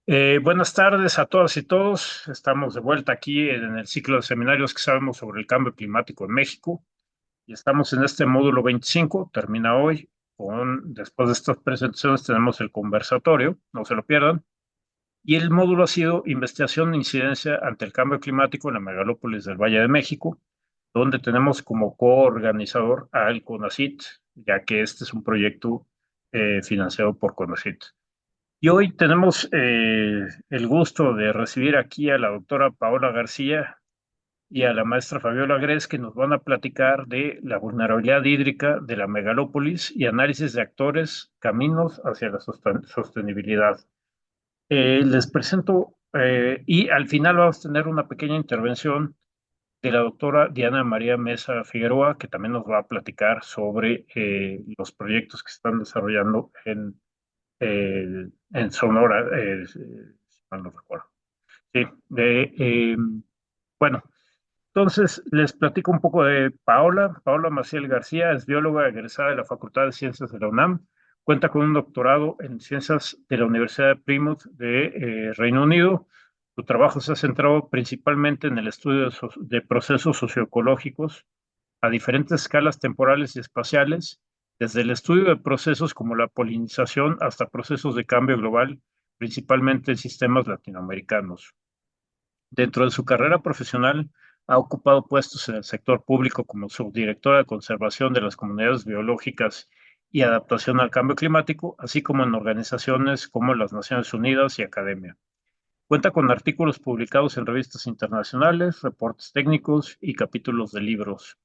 Buenas tardes a todas y todos. Estamos de vuelta aquí en el ciclo de seminarios que sabemos sobre el cambio climático en México y estamos en este módulo 25. Termina hoy. Después de estas presentaciones tenemos el conversatorio, no se lo pierdan. Y el módulo ha sido investigación e incidencia ante el cambio climático en la megalópolis del Valle de México, donde tenemos como coorganizador al CONACYT, ya que este es un proyecto financiado por CONACYT. Y hoy tenemos el gusto de recibir aquí a la doctora Paola García y a la maestra Fabiola Gres, que nos van a platicar de la vulnerabilidad hídrica de la megalópolis y análisis de actores, caminos hacia la sostenibilidad. Les presento y al final vamos a tener una pequeña intervención de la doctora Diana María Mesa Figueroa, que también nos va a platicar sobre los proyectos que están desarrollando en Sonora, si mal no recuerdo. Sí, bueno, entonces les platico un poco de Paola. Paola Maciel García es bióloga egresada de la Facultad de Ciencias de la UNAM. Cuenta con un doctorado en Ciencias de la Universidad de Plymouth de Reino Unido. Su trabajo se ha centrado principalmente en el estudio de procesos socioecológicos a diferentes escalas temporales y espaciales, desde el estudio de procesos como la polinización hasta procesos de cambio global, principalmente en sistemas latinoamericanos. Dentro de su carrera profesional, ha ocupado puestos en el sector público como subdirectora de conservación de las comunidades biológicas y adaptación al cambio climático, así como en organizaciones como las Naciones Unidas y academia. Cuenta con artículos publicados en revistas internacionales, reportes técnicos y capítulos de libros.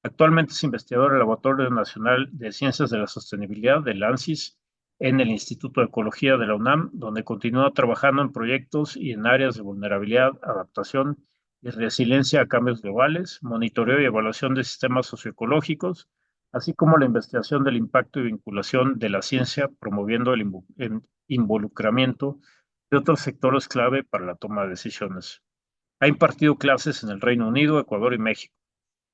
Actualmente es investigador del Laboratorio Nacional de Ciencias de la Sostenibilidad del ANSYS en el Instituto de Ecología de la UNAM, donde continúa trabajando en proyectos y en áreas de vulnerabilidad, adaptación y resiliencia a cambios globales, monitoreo y evaluación de sistemas socioecológicos, así como la investigación del impacto y vinculación de la ciencia, promoviendo el involucramiento de otros sectores clave para la toma de decisiones. Ha impartido clases en el Reino Unido, Ecuador y México.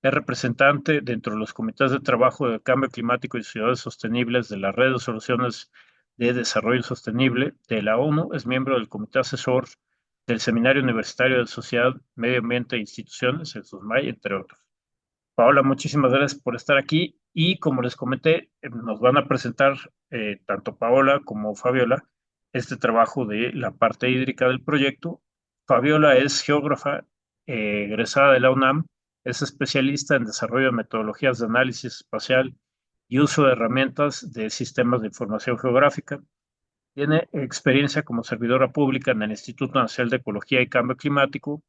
Es representante dentro de los comités de trabajo de cambio climático y ciudades sostenibles de la Red de Soluciones de Desarrollo Sostenible de la ONU. Es miembro del comité asesor del Seminario Universitario de Sociedad, Medio Ambiente e Instituciones, el SUSMAI, entre otros. Paola, muchísimas gracias por estar aquí y como les comenté, nos van a presentar tanto Paola como Fabiola este trabajo de la parte hídrica del proyecto. Fabiola es geógrafa egresada de la UNAM, es especialista en desarrollo de metodologías de análisis espacial y uso de herramientas de sistemas de información geográfica. Tiene experiencia como servidora pública en el Instituto Nacional de Ecología y Cambio Climático.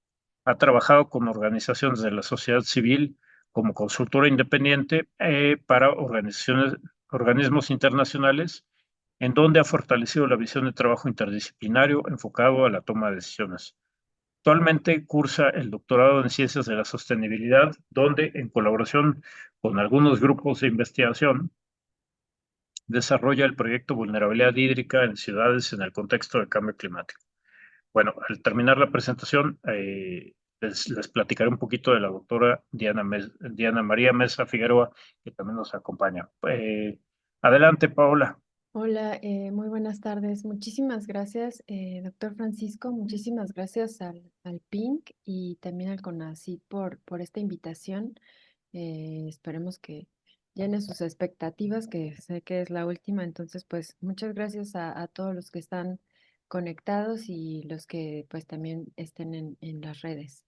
Ha trabajado con organizaciones de la sociedad civil como consultora independiente para organismos internacionales, en donde ha fortalecido la visión de trabajo interdisciplinario enfocado a la toma de decisiones. Actualmente cursa el doctorado en Ciencias de la Sostenibilidad, donde, en colaboración con algunos grupos de investigación, desarrolla el proyecto Vulnerabilidad Hídrica en Ciudades en el contexto del cambio climático. Bueno, al terminar la presentación, les platicaré un poquito de la doctora Diana María Mesa Figueroa, que también nos acompaña. Adelante, Paola. Hola, muy buenas tardes. Muchísimas gracias, doctor Francisco. Muchísimas gracias al PINC y también al CONACYT por esta invitación. Esperemos que llene sus expectativas, que sé que es la última. Entonces, pues muchas gracias a todos los que están conectados y los que pues también estén en las redes.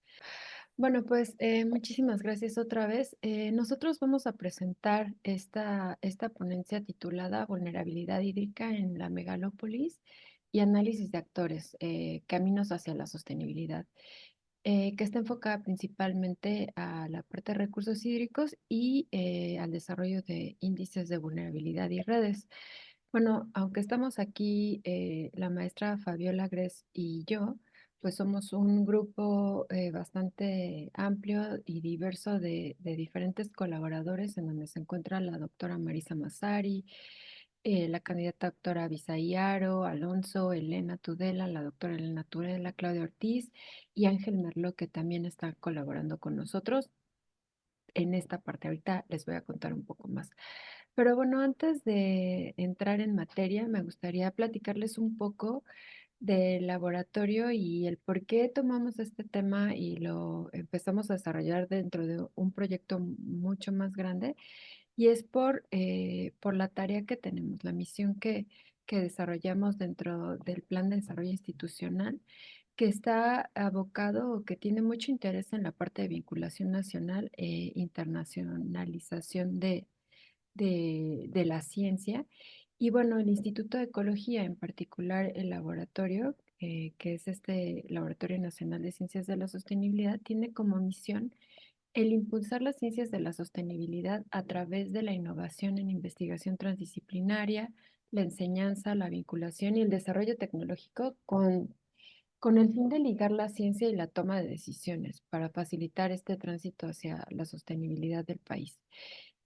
Bueno, pues muchísimas gracias otra vez. Nosotros vamos a presentar esta ponencia titulada Vulnerabilidad hídrica en la megalópolis y análisis de actores, caminos hacia la sostenibilidad, que está enfocada principalmente a la parte de recursos hídricos y al desarrollo de índices de vulnerabilidad y redes. Bueno, aunque estamos aquí, la maestra Fabiola Gres y yo, pues somos un grupo bastante amplio y diverso de diferentes colaboradores en donde se encuentra la doctora Marisa Massari, la candidata doctora Abisaí Aro, Alonso, Elena Tudela, la doctora Elena Tudela, Claudia Ortiz y Ángel Merlo, que también está colaborando con nosotros en esta parte. Ahorita les voy a contar un poco más. Pero bueno, antes de entrar en materia, me gustaría platicarles un poco. del laboratorio y el por qué tomamos este tema y lo empezamos a desarrollar dentro de un proyecto mucho más grande. Y es por la tarea que tenemos, la misión que desarrollamos dentro del Plan de Desarrollo Institucional, que está abocado o que tiene mucho interés en la parte de vinculación nacional e internacionalización de la ciencia. Y bueno, el Instituto de Ecología, en particular el laboratorio, que es este Laboratorio Nacional de Ciencias de la Sostenibilidad, tiene como misión el impulsar las ciencias de la sostenibilidad a través de la innovación en investigación transdisciplinaria, la enseñanza, la vinculación y el desarrollo tecnológico con el fin de ligar la ciencia y la toma de decisiones para facilitar este tránsito hacia la sostenibilidad del país.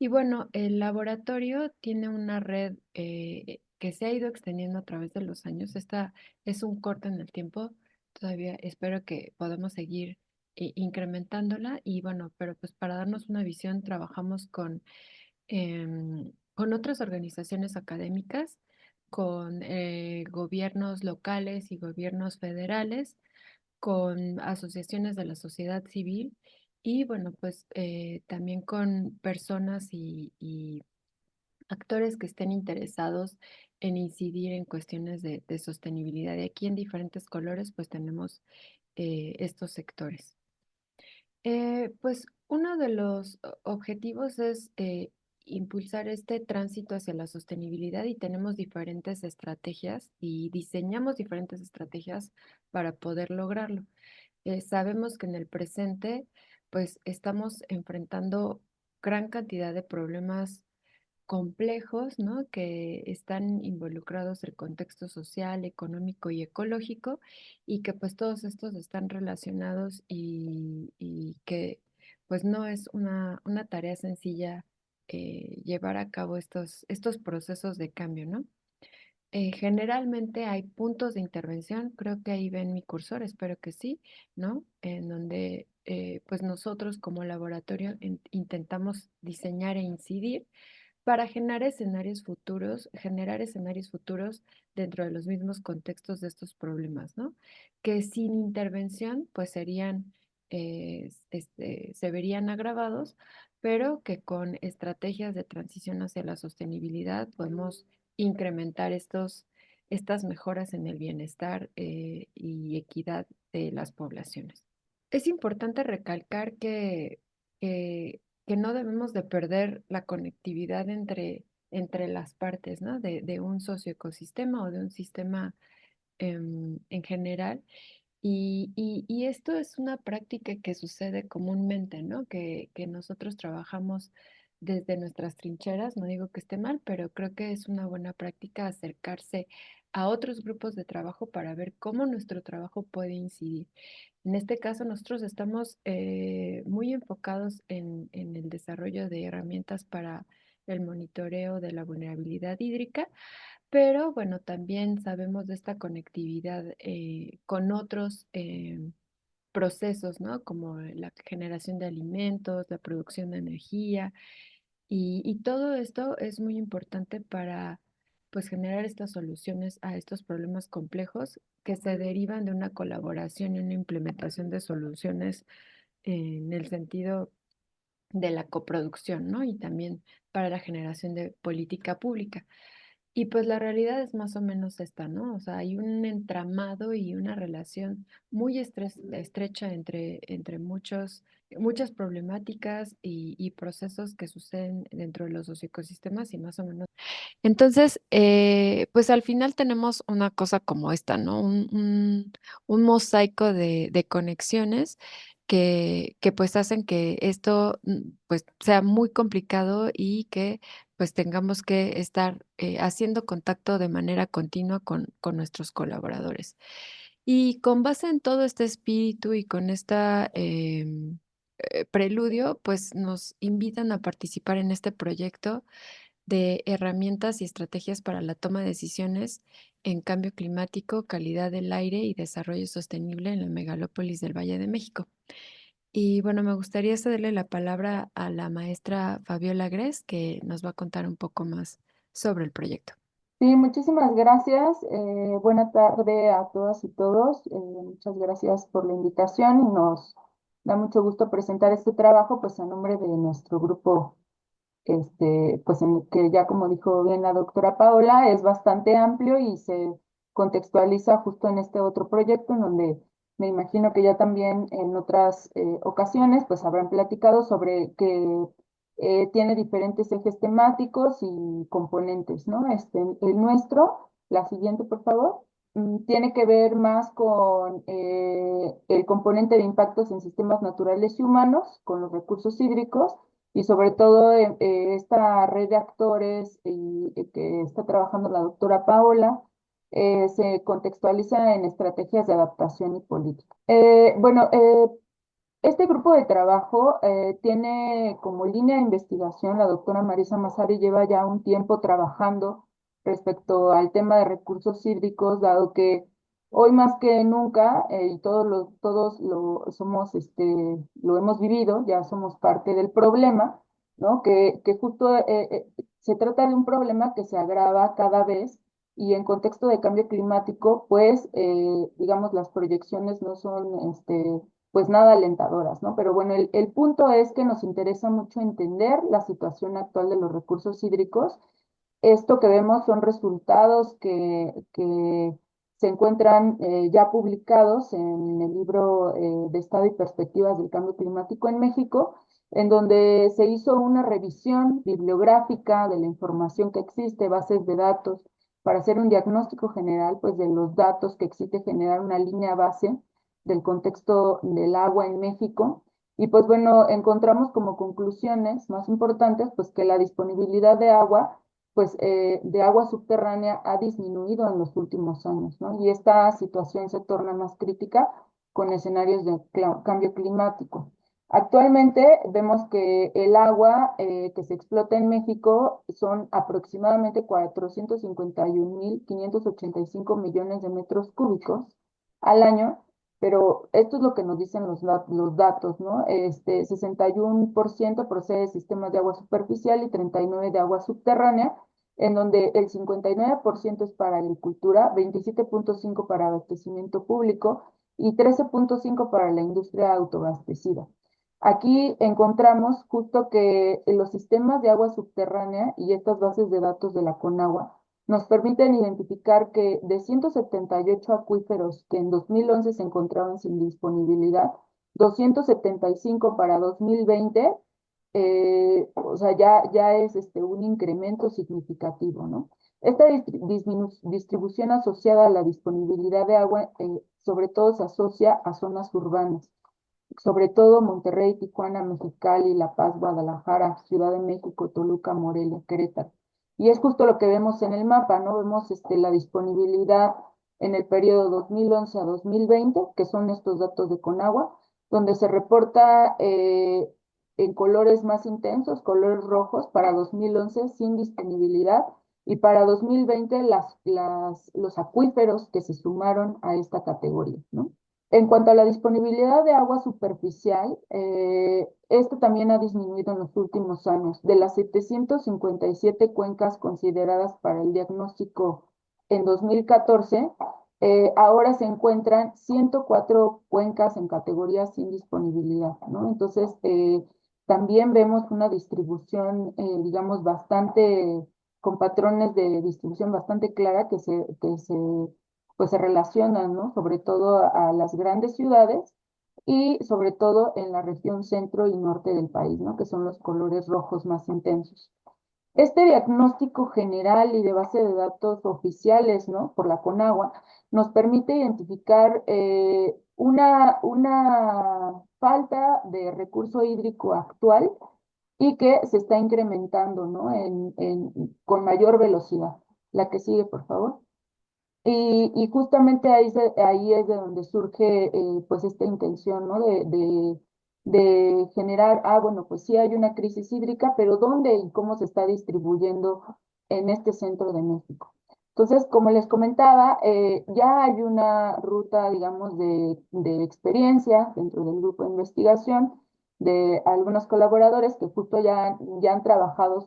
Y bueno, el laboratorio tiene una red que se ha ido extendiendo a través de los años. Esta es un corte en el tiempo. Todavía espero que podamos seguir incrementándola. Y bueno, pero pues para darnos una visión, trabajamos con otras organizaciones académicas, con gobiernos locales y gobiernos federales, con asociaciones de la sociedad civil y bueno, pues también con personas y actores que estén interesados en incidir en cuestiones de sostenibilidad. Y aquí en diferentes colores pues tenemos estos sectores. Pues uno de los objetivos es impulsar este tránsito hacia la sostenibilidad y tenemos diferentes estrategias y diseñamos diferentes estrategias para poder lograrlo. Sabemos que en el presente, pues estamos enfrentando gran cantidad de problemas complejos, ¿no? Que están involucrados el contexto social, económico y ecológico, y que pues todos estos están relacionados y que pues no es una tarea sencilla llevar a cabo estos procesos de cambio, ¿no? Generalmente hay puntos de intervención, creo que ahí ven mi cursor, espero que sí, ¿no? En donde pues nosotros como laboratorio intentamos diseñar e incidir para generar escenarios futuros dentro de los mismos contextos de estos problemas, ¿no? Que sin intervención pues se verían agravados, pero que con estrategias de transición hacia la sostenibilidad podemos incrementar estas mejoras en el bienestar y equidad de las poblaciones. Es importante recalcar que no debemos de perder la conectividad entre las partes, ¿no? De un socioecosistema o de un sistema en general. Y esto es una práctica que sucede comúnmente, ¿no? Que nosotros trabajamos desde nuestras trincheras, no digo que esté mal, pero creo que es una buena práctica acercarse a otros grupos de trabajo para ver cómo nuestro trabajo puede incidir. En este caso, nosotros estamos muy enfocados en el desarrollo de herramientas para el monitoreo de la vulnerabilidad hídrica, pero bueno, también sabemos de esta conectividad con otros procesos, ¿no? Como la generación de alimentos, la producción de energía, y todo esto es muy importante para pues generar estas soluciones a estos problemas complejos que se derivan de una colaboración y una implementación de soluciones en el sentido de la coproducción, ¿no? Y también para la generación de política pública. Y pues la realidad es más o menos esta, ¿no? O sea, hay un entramado y una relación muy estrecha entre muchas problemáticas y procesos que suceden dentro de los ecosistemas y más o menos. Entonces, pues al final tenemos una cosa como esta, ¿no? Un mosaico de conexiones que pues hacen que esto pues sea muy complicado y que pues tengamos que estar haciendo contacto de manera continua con nuestros colaboradores. Y con base en todo este espíritu y con esta preludio, pues nos invitan a participar en este proyecto de herramientas y estrategias para la toma de decisiones en cambio climático, calidad del aire y desarrollo sostenible en la megalópolis del Valle de México. Y bueno, me gustaría cederle la palabra a la maestra Fabiola Gres, que nos va a contar un poco más sobre el proyecto. Sí, muchísimas gracias. Buena tarde a todas y todos. Muchas gracias por la invitación y nos da mucho gusto presentar este trabajo, pues a nombre de nuestro grupo, pues en el que ya como dijo bien la doctora Paola, es bastante amplio y se contextualiza justo en este otro proyecto en donde me imagino que ya también en otras ocasiones pues habrán platicado sobre que tiene diferentes ejes temáticos y componentes, ¿no? El nuestro, la siguiente por favor, tiene que ver más con el componente de impactos en sistemas naturales y humanos, con los recursos hídricos y sobre todo esta red de actores que está trabajando la doctora Paola se contextualiza en estrategias de adaptación y política. Este grupo de trabajo tiene como línea de investigación la doctora Marisa Mazari lleva ya un tiempo trabajando respecto al tema de recursos hídricos, dado que hoy más que nunca, y todos lo somos, lo hemos vivido, ya somos parte del problema, ¿no? Que justo se trata de un problema que se agrava cada vez y en contexto de cambio climático, pues, digamos, las proyecciones no son, pues nada alentadoras, ¿no? Pero bueno, el punto es que nos interesa mucho entender la situación actual de los recursos hídricos. Esto que vemos son resultados que se encuentran ya publicados en el libro de Estado y Perspectivas del Cambio Climático en México, en donde se hizo una revisión bibliográfica de la información que existe, bases de datos, para hacer un diagnóstico general, pues, de los datos que existe, generar una línea base del contexto del agua en México. Y pues bueno, encontramos como conclusiones más importantes, pues que la disponibilidad de agua subterránea ha disminuido en los últimos años, ¿no? Y esta situación se torna más crítica con escenarios de cambio climático. Actualmente vemos que el agua que se explota en México son aproximadamente 451.585 millones de metros cúbicos al año, pero esto es lo que nos dicen los datos, ¿no? 61% procede de sistemas de agua superficial y 39% de agua subterránea, en donde el 59% es para agricultura, 27.5% para abastecimiento público y 13.5% para la industria autoabastecida. Aquí encontramos justo que los sistemas de agua subterránea y estas bases de datos de la Conagua nos permiten identificar que de 178 acuíferos que en 2011 se encontraban sin disponibilidad, 275 para 2020, o sea, ya es un incremento significativo, ¿no? Esta distribución asociada a la disponibilidad de agua, sobre todo se asocia a zonas urbanas, sobre todo Monterrey, Tijuana, Mexicali, La Paz, Guadalajara, Ciudad de México, Toluca, Morelia, Querétaro. Y es justo lo que vemos en el mapa, ¿no? Vemos la disponibilidad en el periodo 2011 a 2020, que son estos datos de Conagua, donde se reporta en colores más intensos, colores rojos, para 2011 sin disponibilidad, y para 2020 los acuíferos que se sumaron a esta categoría, ¿no? En cuanto a la disponibilidad de agua superficial, esto también ha disminuido en los últimos años. De las 757 cuencas consideradas para el diagnóstico en 2014, ahora se encuentran 104 cuencas en categorías sin disponibilidad, ¿no? Entonces, también vemos una distribución, digamos, con patrones de distribución bastante clara pues se relacionan, ¿no? Sobre todo a las grandes ciudades y sobre todo en la región centro y norte del país, ¿no? Que son los colores rojos más intensos. Este diagnóstico general y de base de datos oficiales, ¿no? Por la Conagua, nos permite identificar una falta de recurso hídrico actual y que se está incrementando, ¿no? Con mayor velocidad. La que sigue, por favor. Y justamente ahí es de donde surge pues esta intención, ¿no? De generar, bueno, pues sí hay una crisis hídrica, pero ¿dónde y cómo se está distribuyendo en este centro de México? Entonces, como les comentaba, ya hay una ruta, digamos, de experiencia dentro del grupo de investigación de algunos colaboradores que justo ya han trabajado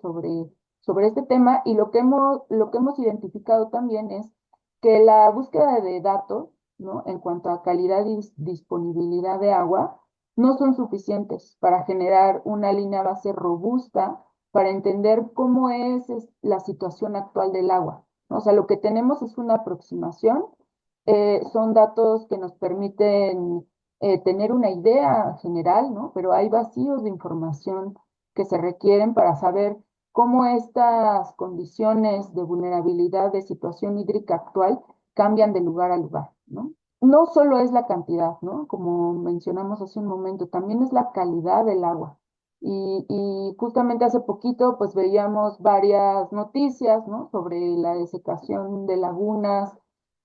sobre este tema, y lo que hemos identificado también es que la búsqueda de datos, ¿no? En cuanto a calidad y disponibilidad de agua, no son suficientes para generar una línea base robusta para entender cómo es la situación actual del agua, ¿no? O sea, lo que tenemos es una aproximación, son datos que nos permiten tener una idea general, ¿no? Pero hay vacíos de información que se requieren para saber cómo estas condiciones de vulnerabilidad de situación hídrica actual cambian de lugar a lugar, ¿no? No solo es la cantidad, ¿no? Como mencionamos hace un momento, también es la calidad del agua. Y justamente hace poquito, pues veíamos varias noticias, ¿no? Sobre la desecación de lagunas,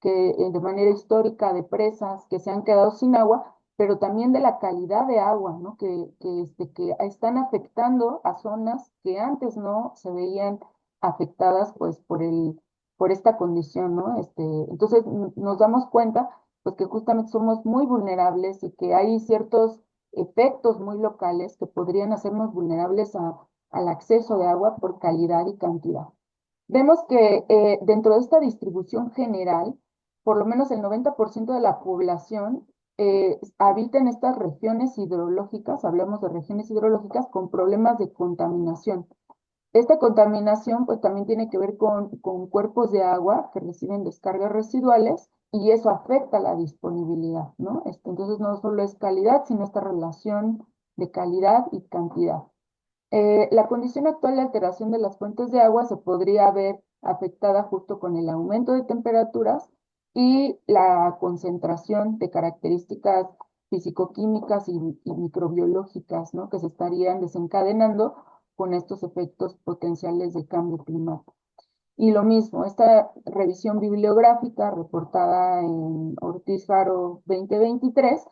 que de manera histórica de presas que se han quedado sin agua, pero también de la calidad de agua, ¿no? Que están afectando a zonas que antes no se veían afectadas, pues, por esta condición, ¿no? Entonces nos damos cuenta, pues, que justamente somos muy vulnerables y que hay ciertos efectos muy locales que podrían hacernos vulnerables al acceso de agua por calidad y cantidad. Vemos que dentro de esta distribución general, por lo menos el 90% de la población habita en estas regiones hidrológicas, hablamos de regiones hidrológicas con problemas de contaminación. Esta contaminación pues también tiene que ver con cuerpos de agua que reciben descargas residuales y eso afecta la disponibilidad, ¿no? Entonces no solo es calidad, sino esta relación de calidad y cantidad. La condición actual de alteración de las fuentes de agua se podría ver afectada justo con el aumento de temperaturas y la concentración de características fisicoquímicas y microbiológicas, ¿no? Que se estarían desencadenando con estos efectos potenciales de cambio climático. Y lo mismo, esta revisión bibliográfica reportada en Ortiz Faro 2023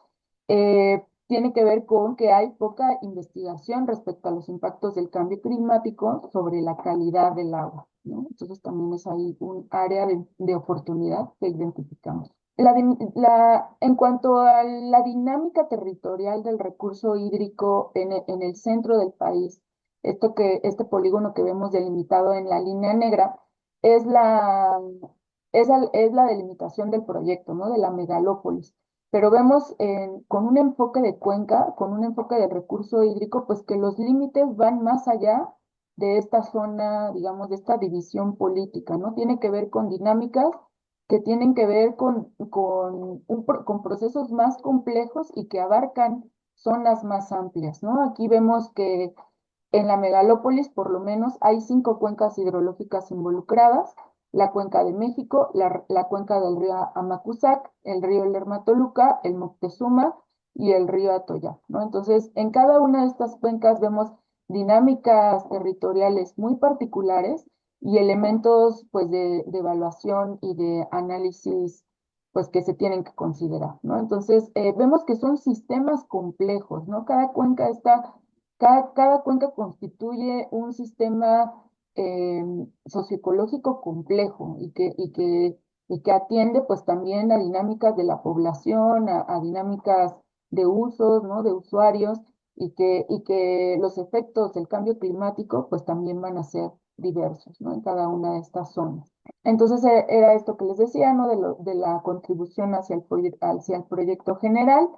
tiene que ver con que hay poca investigación respecto a los impactos del cambio climático sobre la calidad del agua, ¿no? Entonces también es ahí un área de oportunidad que identificamos. En cuanto a la dinámica territorial del recurso hídrico en el centro del país, este polígono que vemos delimitado en la línea negra, es es la delimitación del proyecto, ¿no? De la megalópolis. Pero vemos con un enfoque de cuenca, con un enfoque de recurso hídrico, pues que los límites van más allá de esta zona, digamos, de esta división política, ¿no? Tiene que ver con dinámicas que tienen que ver con procesos más complejos y que abarcan zonas más amplias, ¿no? Aquí vemos que en la megalópolis, por lo menos, hay 5 cuencas hidrológicas involucradas: la cuenca de México, la cuenca del río Amacuzac, el río Lerma-Toluca, el Moctezuma y el río Atoyac, ¿no? Entonces, en cada una de estas cuencas vemos dinámicas territoriales muy particulares y elementos, pues, de evaluación y de análisis, pues, que se tienen que considerar, ¿no? Entonces, vemos que son sistemas complejos, ¿no? Cada cuenca constituye un sistema socioecológico complejo y que atiende pues también a dinámicas de la población, a dinámicas de usos, ¿no? De usuarios, y que los efectos del cambio climático pues también van a ser diversos, ¿no? En cada una de estas zonas. Entonces era esto que les decía, ¿no? De la contribución hacia el proyecto general.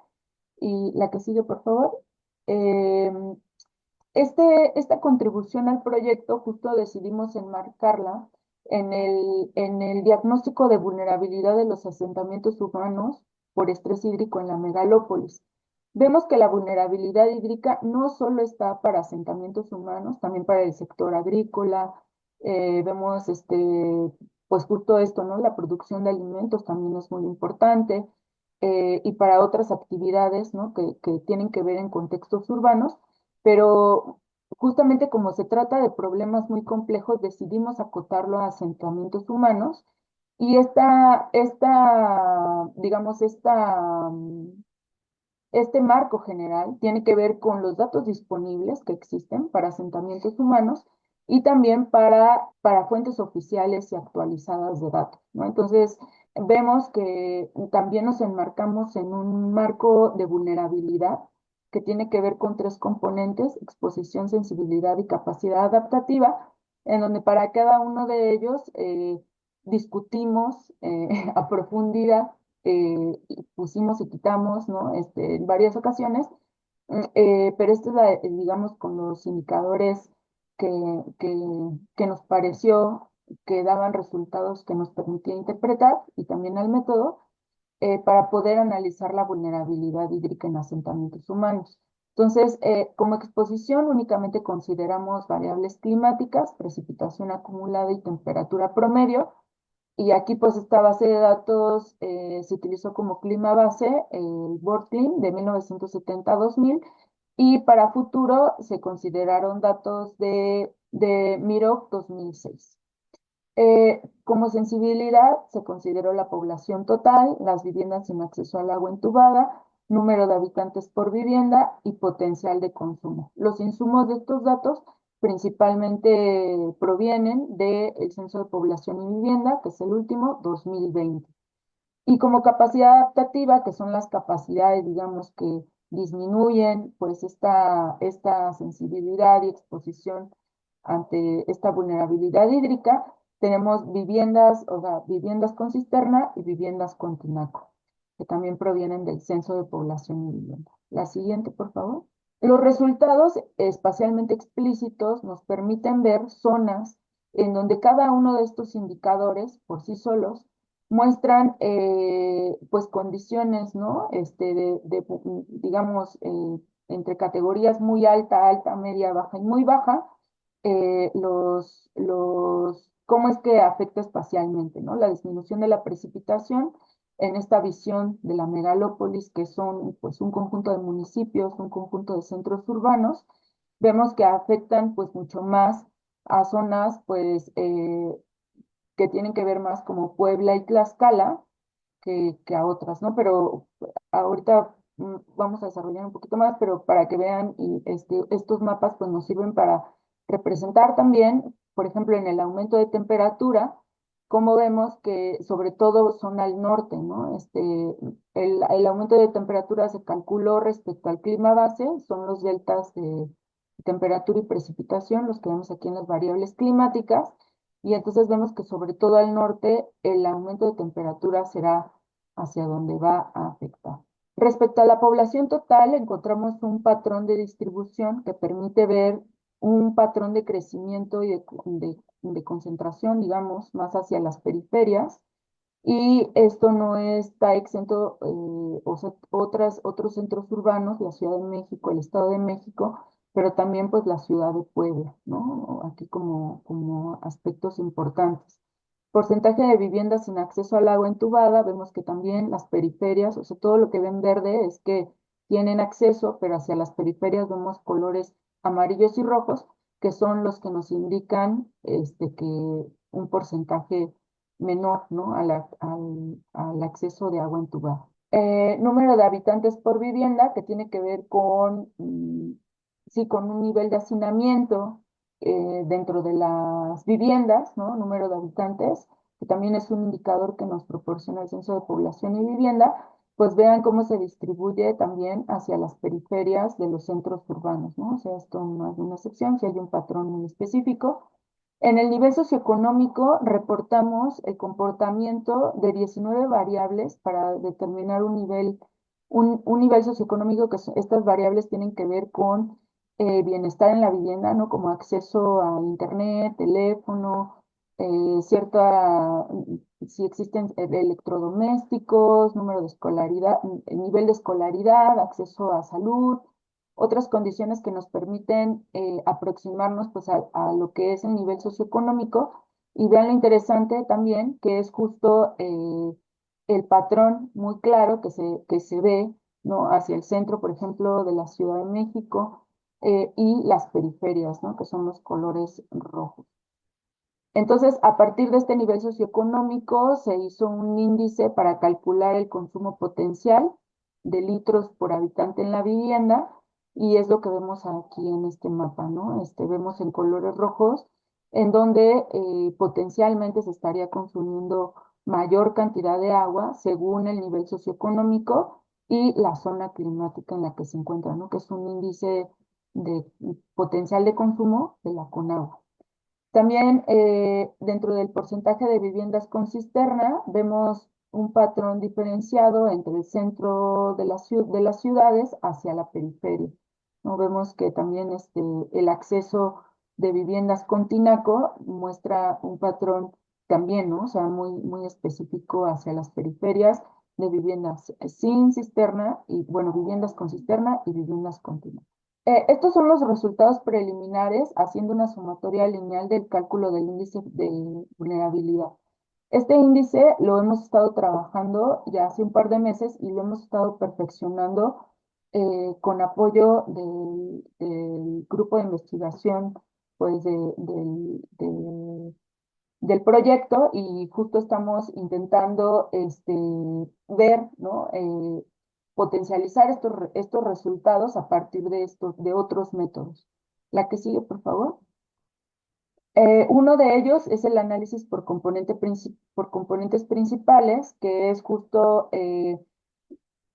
Y la que sigue, por favor. Em, Esta contribución al proyecto justo decidimos enmarcarla en el diagnóstico de vulnerabilidad de los asentamientos humanos por estrés hídrico en la megalópolis. Vemos que la vulnerabilidad hídrica no solo está para asentamientos humanos, también para el sector agrícola. Vemos pues justo esto, ¿no? La producción de alimentos también es muy importante, y para otras actividades, ¿no? Que tienen que ver en contextos urbanos, pero justamente como se trata de problemas muy complejos, decidimos acotarlo a asentamientos humanos y digamos, este marco general tiene que ver con los datos disponibles que existen para asentamientos humanos y también para fuentes oficiales y actualizadas de datos, ¿no? Entonces, vemos que también nos enmarcamos en un marco de vulnerabilidad que tiene que ver con 3 componentes: exposición, sensibilidad y capacidad adaptativa, en donde para cada uno de ellos discutimos a profundidad, y pusimos y quitamos, ¿no? En varias ocasiones, pero esto es, digamos, con los indicadores que, que, que nos pareció que daban resultados que nos permitía interpretar y también al método para poder analizar la vulnerabilidad hídrica en asentamientos humanos. Entonces, como exposición únicamente consideramos variables climáticas, precipitación acumulada y temperatura promedio, y aquí pues esta base de datos se utilizó como clima base, el WorldClim de 1970 a 2000, y para futuro se consideraron datos de MIROC 2006. Como sensibilidad se consideró la población total, las viviendas sin acceso al agua entubada, número de habitantes por vivienda y potencial de consumo. Los insumos de estos datos principalmente provienen del Censo de Población y Vivienda, que es el último, 2020. Y como capacidad adaptativa, que son las capacidades, digamos, que disminuyen pues esta sensibilidad y exposición ante esta vulnerabilidad hídrica, tenemos viviendas, o sea, viviendas con cisterna y viviendas con tinaco, que también provienen del Censo de Población y Vivienda. La siguiente, por favor. Los resultados espacialmente explícitos nos permiten ver zonas en donde cada uno de estos indicadores por sí solos muestran pues condiciones, ¿no? Digamos, entre categorías muy alta, alta, media, baja y muy baja, cómo es que afecta espacialmente, ¿no? La disminución de la precipitación en esta visión de la megalópolis, que son pues un conjunto de municipios, un conjunto de centros urbanos, vemos que afectan pues mucho más a zonas pues que tienen que ver más como Puebla y Tlaxcala que a otras, ¿no? Pero ahorita vamos a desarrollar un poquito más, pero para que vean, y estos mapas pues nos sirven para representar también, por ejemplo, en el aumento de temperatura, como vemos que sobre todo son al norte, ¿no? El aumento de temperatura se calculó respecto al clima base, son los deltas de temperatura y precipitación, los que vemos aquí en las variables climáticas, y entonces vemos que sobre todo al norte el aumento de temperatura será hacia donde va a afectar. Respecto a la población total, encontramos un patrón de distribución que permite ver un patrón de crecimiento y de concentración, digamos, más hacia las periferias. Y esto no está exento, o sea, otros centros urbanos, la Ciudad de México, el Estado de México, pero también pues la ciudad de Puebla, ¿no? Aquí como aspectos importantes. Porcentaje de viviendas sin acceso al agua entubada, vemos que también las periferias, o sea, todo lo que ven verde es que tienen acceso, pero hacia las periferias vemos colores amarillos y rojos, que son los que nos indican que un porcentaje menor, ¿no? Al acceso de agua entubada. Número de habitantes por vivienda, que tiene que ver con, sí, con un nivel de hacinamiento dentro de las viviendas, ¿no? Número de habitantes, que también es un indicador que nos proporciona el Censo de Población y Vivienda, pues vean cómo se distribuye también hacia las periferias de los centros urbanos, ¿no? O sea, esto no es una excepción, si hay un patrón muy específico. En el nivel socioeconómico reportamos el comportamiento de 19 variables para determinar un nivel socioeconómico, que estas variables tienen que ver con bienestar en la vivienda, ¿no? Como acceso a internet, teléfono, si existen electrodomésticos, número de escolaridad, nivel de escolaridad, acceso a salud, otras condiciones que nos permiten aproximarnos pues a lo que es el nivel socioeconómico. Y vean lo interesante también, que es justo el patrón muy claro que se ve, ¿no? Hacia el centro, por ejemplo, de la Ciudad de México, y las periferias, ¿no? Que son los colores rojos. Entonces, a partir de este nivel socioeconómico, se hizo un índice para calcular el consumo potencial de litros por habitante en la vivienda, y es lo que vemos aquí en este mapa, ¿no? Vemos en colores rojos, en donde potencialmente se estaría consumiendo mayor cantidad de agua según el nivel socioeconómico y la zona climática en la que se encuentra, ¿no? Que es un índice de potencial de consumo de la CONAGUA. También dentro del porcentaje de viviendas con cisterna vemos un patrón diferenciado entre el centro de de las ciudades hacia la periferia, ¿no? Vemos que también el acceso de viviendas con tinaco muestra un patrón también, ¿no? O sea, muy específico hacia las periferias de viviendas sin cisterna y, bueno, viviendas con cisterna y viviendas con tinaco. Estos son los resultados preliminares haciendo una sumatoria lineal del cálculo del índice de vulnerabilidad. Este índice lo hemos estado trabajando ya hace un par de meses y lo hemos estado perfeccionando con apoyo del grupo de investigación pues, del proyecto, y justo estamos intentando ver, ¿no? Potencializar estos resultados a partir de otros métodos. La que sigue, por favor. Uno de ellos es el análisis por componentes principales, que es justo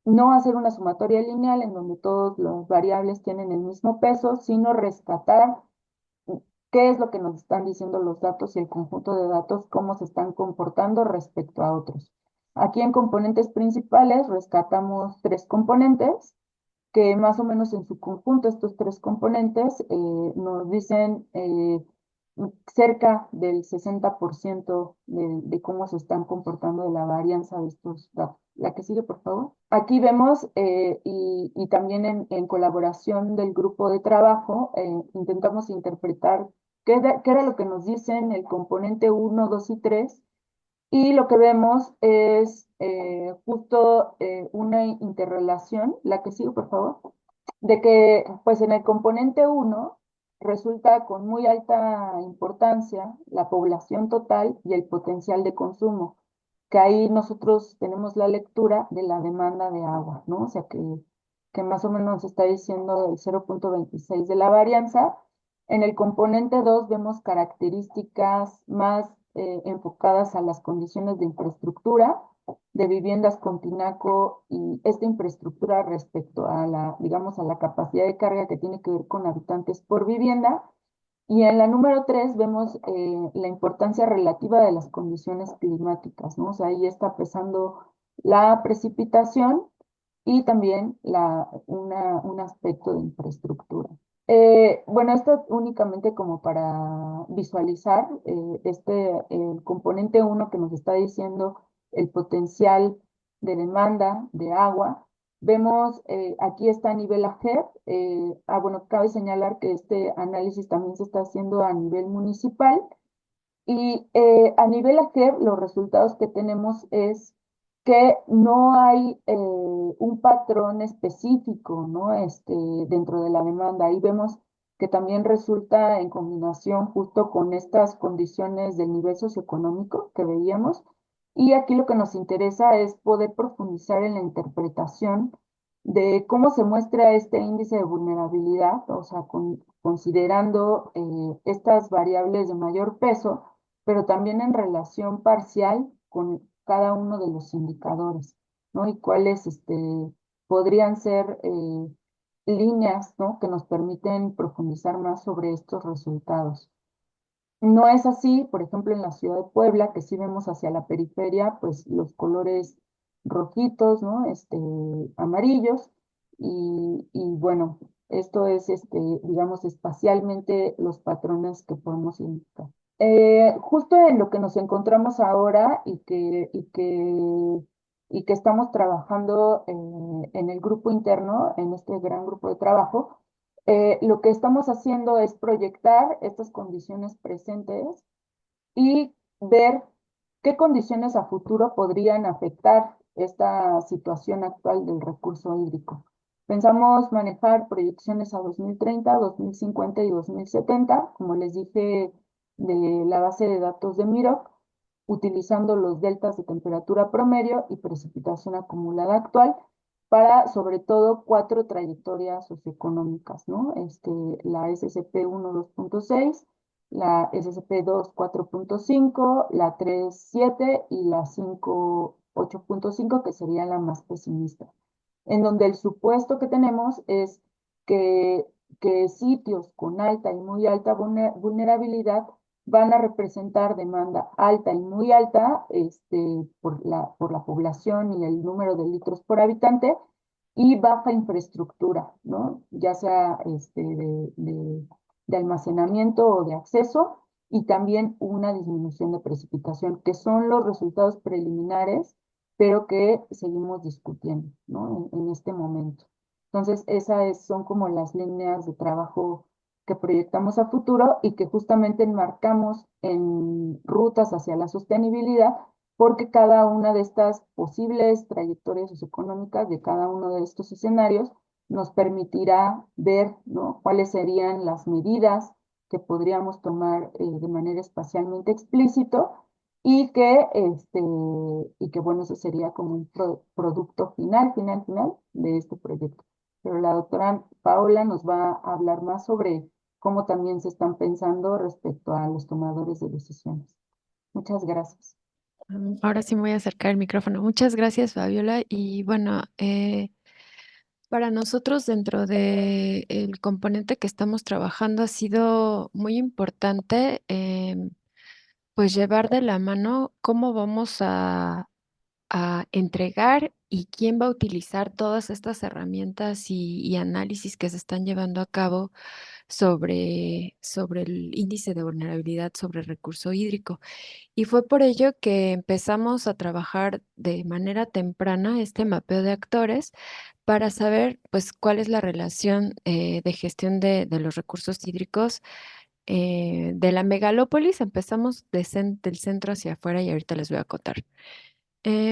no hacer una sumatoria lineal en donde todas las variables tienen el mismo peso, sino rescatar qué es lo que nos están diciendo los datos y el conjunto de datos, cómo se están comportando respecto a otros. Aquí en componentes principales rescatamos 3 componentes, que más o menos en su conjunto estos 3 componentes nos dicen cerca del 60% de cómo se están comportando de la varianza de estos datos. La que sigue, por favor. Aquí vemos, y también en colaboración del grupo de trabajo, intentamos interpretar qué era lo que nos dicen el componente 1, 2 y 3, y lo que vemos es justo una interrelación, la que sigue, por favor, de que pues en el componente 1 resulta con muy alta importancia la población total y el potencial de consumo, que ahí nosotros tenemos la lectura de la demanda de agua, ¿no? O sea que más o menos está diciendo el 0,26 de la varianza. En el componente 2 vemos características más enfocadas a las condiciones de infraestructura, de viviendas con tinaco, y esta infraestructura respecto a digamos, a la capacidad de carga que tiene que ver con habitantes por vivienda. Y en la número 3 vemos la importancia relativa de las condiciones climáticas, ¿no? O sea, ahí está pesando la precipitación y también un aspecto de infraestructura. Bueno, esto únicamente como para visualizar el componente 1 que nos está diciendo el potencial de demanda de agua. Vemos, aquí está a nivel AGEP. Bueno, cabe señalar que este análisis también se está haciendo a nivel municipal. Y a nivel AGEP, los resultados que tenemos es que no hay un patrón específico, ¿no? Dentro de la demanda. Ahí vemos que también resulta en combinación justo con estas condiciones del nivel socioeconómico que veíamos. Y aquí lo que nos interesa es poder profundizar en la interpretación de cómo se muestra este índice de vulnerabilidad, o sea, considerando estas variables de mayor peso, pero también en relación parcial con cada uno de los indicadores, ¿no? Y cuáles podrían ser líneas, ¿no? Que nos permiten profundizar más sobre estos resultados. No es así, por ejemplo, en la ciudad de Puebla, que sí vemos hacia la periferia, pues los colores rojitos, ¿no? Amarillos, y bueno, esto es, digamos, espacialmente los patrones que podemos indicar. Justo en lo que nos encontramos ahora y que estamos trabajando en el grupo interno, en este gran grupo de trabajo, lo que estamos haciendo es proyectar estas condiciones presentes y ver qué condiciones a futuro podrían afectar esta situación actual del recurso hídrico. Pensamos manejar proyecciones a 2030, 2050 y 2070, como les dije, de la base de datos de MIROC, utilizando los deltas de temperatura promedio y precipitación acumulada actual para, sobre todo, 4 trayectorias socioeconómicas, ¿no? La SCP 1 2.6, la SCP-2 4.5, la 3.7 y la 5 8.5, que sería la más pesimista, en donde el supuesto que tenemos es que, que sitios con alta y muy alta vulnerabilidad van a representar demanda alta y muy alta por la población y el número de litros por habitante y baja infraestructura, ¿no? Ya sea de almacenamiento o de acceso y también una disminución de precipitación, que son los resultados preliminares, pero que seguimos discutiendo, ¿no? En este momento. Entonces, son como las líneas de trabajo que proyectamos a futuro y que justamente enmarcamos en rutas hacia la sostenibilidad, porque cada una de estas posibles trayectorias socioeconómicas de cada uno de estos escenarios nos permitirá ver, ¿no?, cuáles serían las medidas que podríamos tomar de manera espacialmente explícito y que bueno, eso sería como un producto final de este proyecto. Pero la doctora Paola nos va a hablar más sobre cómo también se están pensando respecto a los tomadores de decisiones. Muchas gracias. Ahora sí me voy a acercar el micrófono. Muchas gracias, Fabiola. Y bueno, para nosotros dentro de el componente que estamos trabajando ha sido muy importante, pues llevar de la mano cómo vamos a entregar y quién va a utilizar todas estas herramientas y análisis que se están llevando a cabo sobre el índice de vulnerabilidad sobre el recurso hídrico. Y fue por ello que empezamos a trabajar de manera temprana este mapeo de actores para saber pues cuál es la relación de gestión de los recursos hídricos de la megalópolis. Empezamos del centro hacia afuera y ahorita les voy a contar.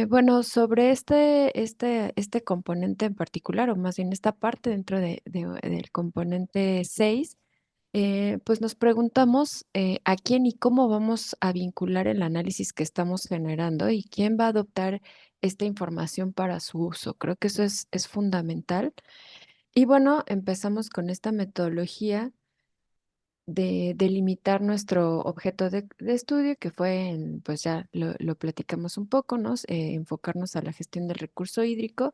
Bueno, sobre este componente en particular, o más bien esta parte dentro del componente 6, pues nos preguntamos a quién y cómo vamos a vincular el análisis que estamos generando y quién va a adoptar esta información para su uso. Creo que eso es fundamental. Y bueno, empezamos con esta metodología de delimitar nuestro objeto de estudio, que fue, pues ya lo platicamos un poco, ¿no? Enfocarnos a la gestión del recurso hídrico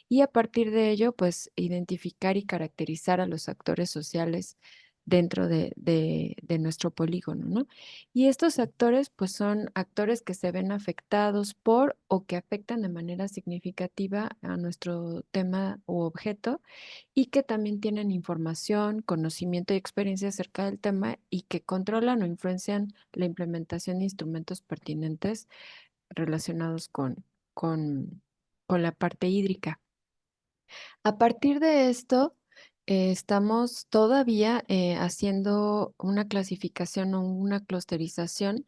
y a partir de ello, pues identificar y caracterizar a los actores sociales dentro de nuestro polígono, ¿no? Y estos actores, pues son actores que se ven afectados por o que afectan de manera significativa a nuestro tema u objeto y que también tienen información, conocimiento y experiencia acerca del tema y que controlan o influencian la implementación de instrumentos pertinentes relacionados con, con la parte hídrica. A partir de esto, estamos todavía haciendo una clasificación o una clusterización.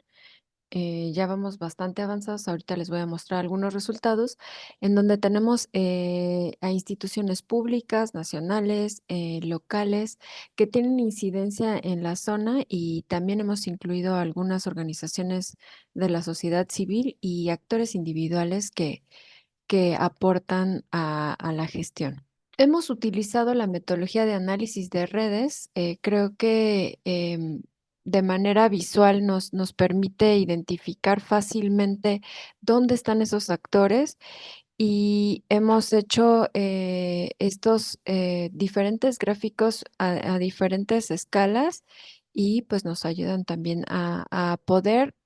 Ya vamos bastante avanzados. Ahorita les voy a mostrar algunos resultados en donde tenemos a instituciones públicas, nacionales, locales, que tienen incidencia en la zona y también hemos incluido algunas organizaciones de la sociedad civil y actores individuales que aportan a la gestión. Hemos utilizado la metodología de análisis de redes. Creo que de manera visual nos permite identificar fácilmente dónde están esos actores y hemos hecho estos diferentes gráficos a diferentes escalas y pues nos ayudan también a poder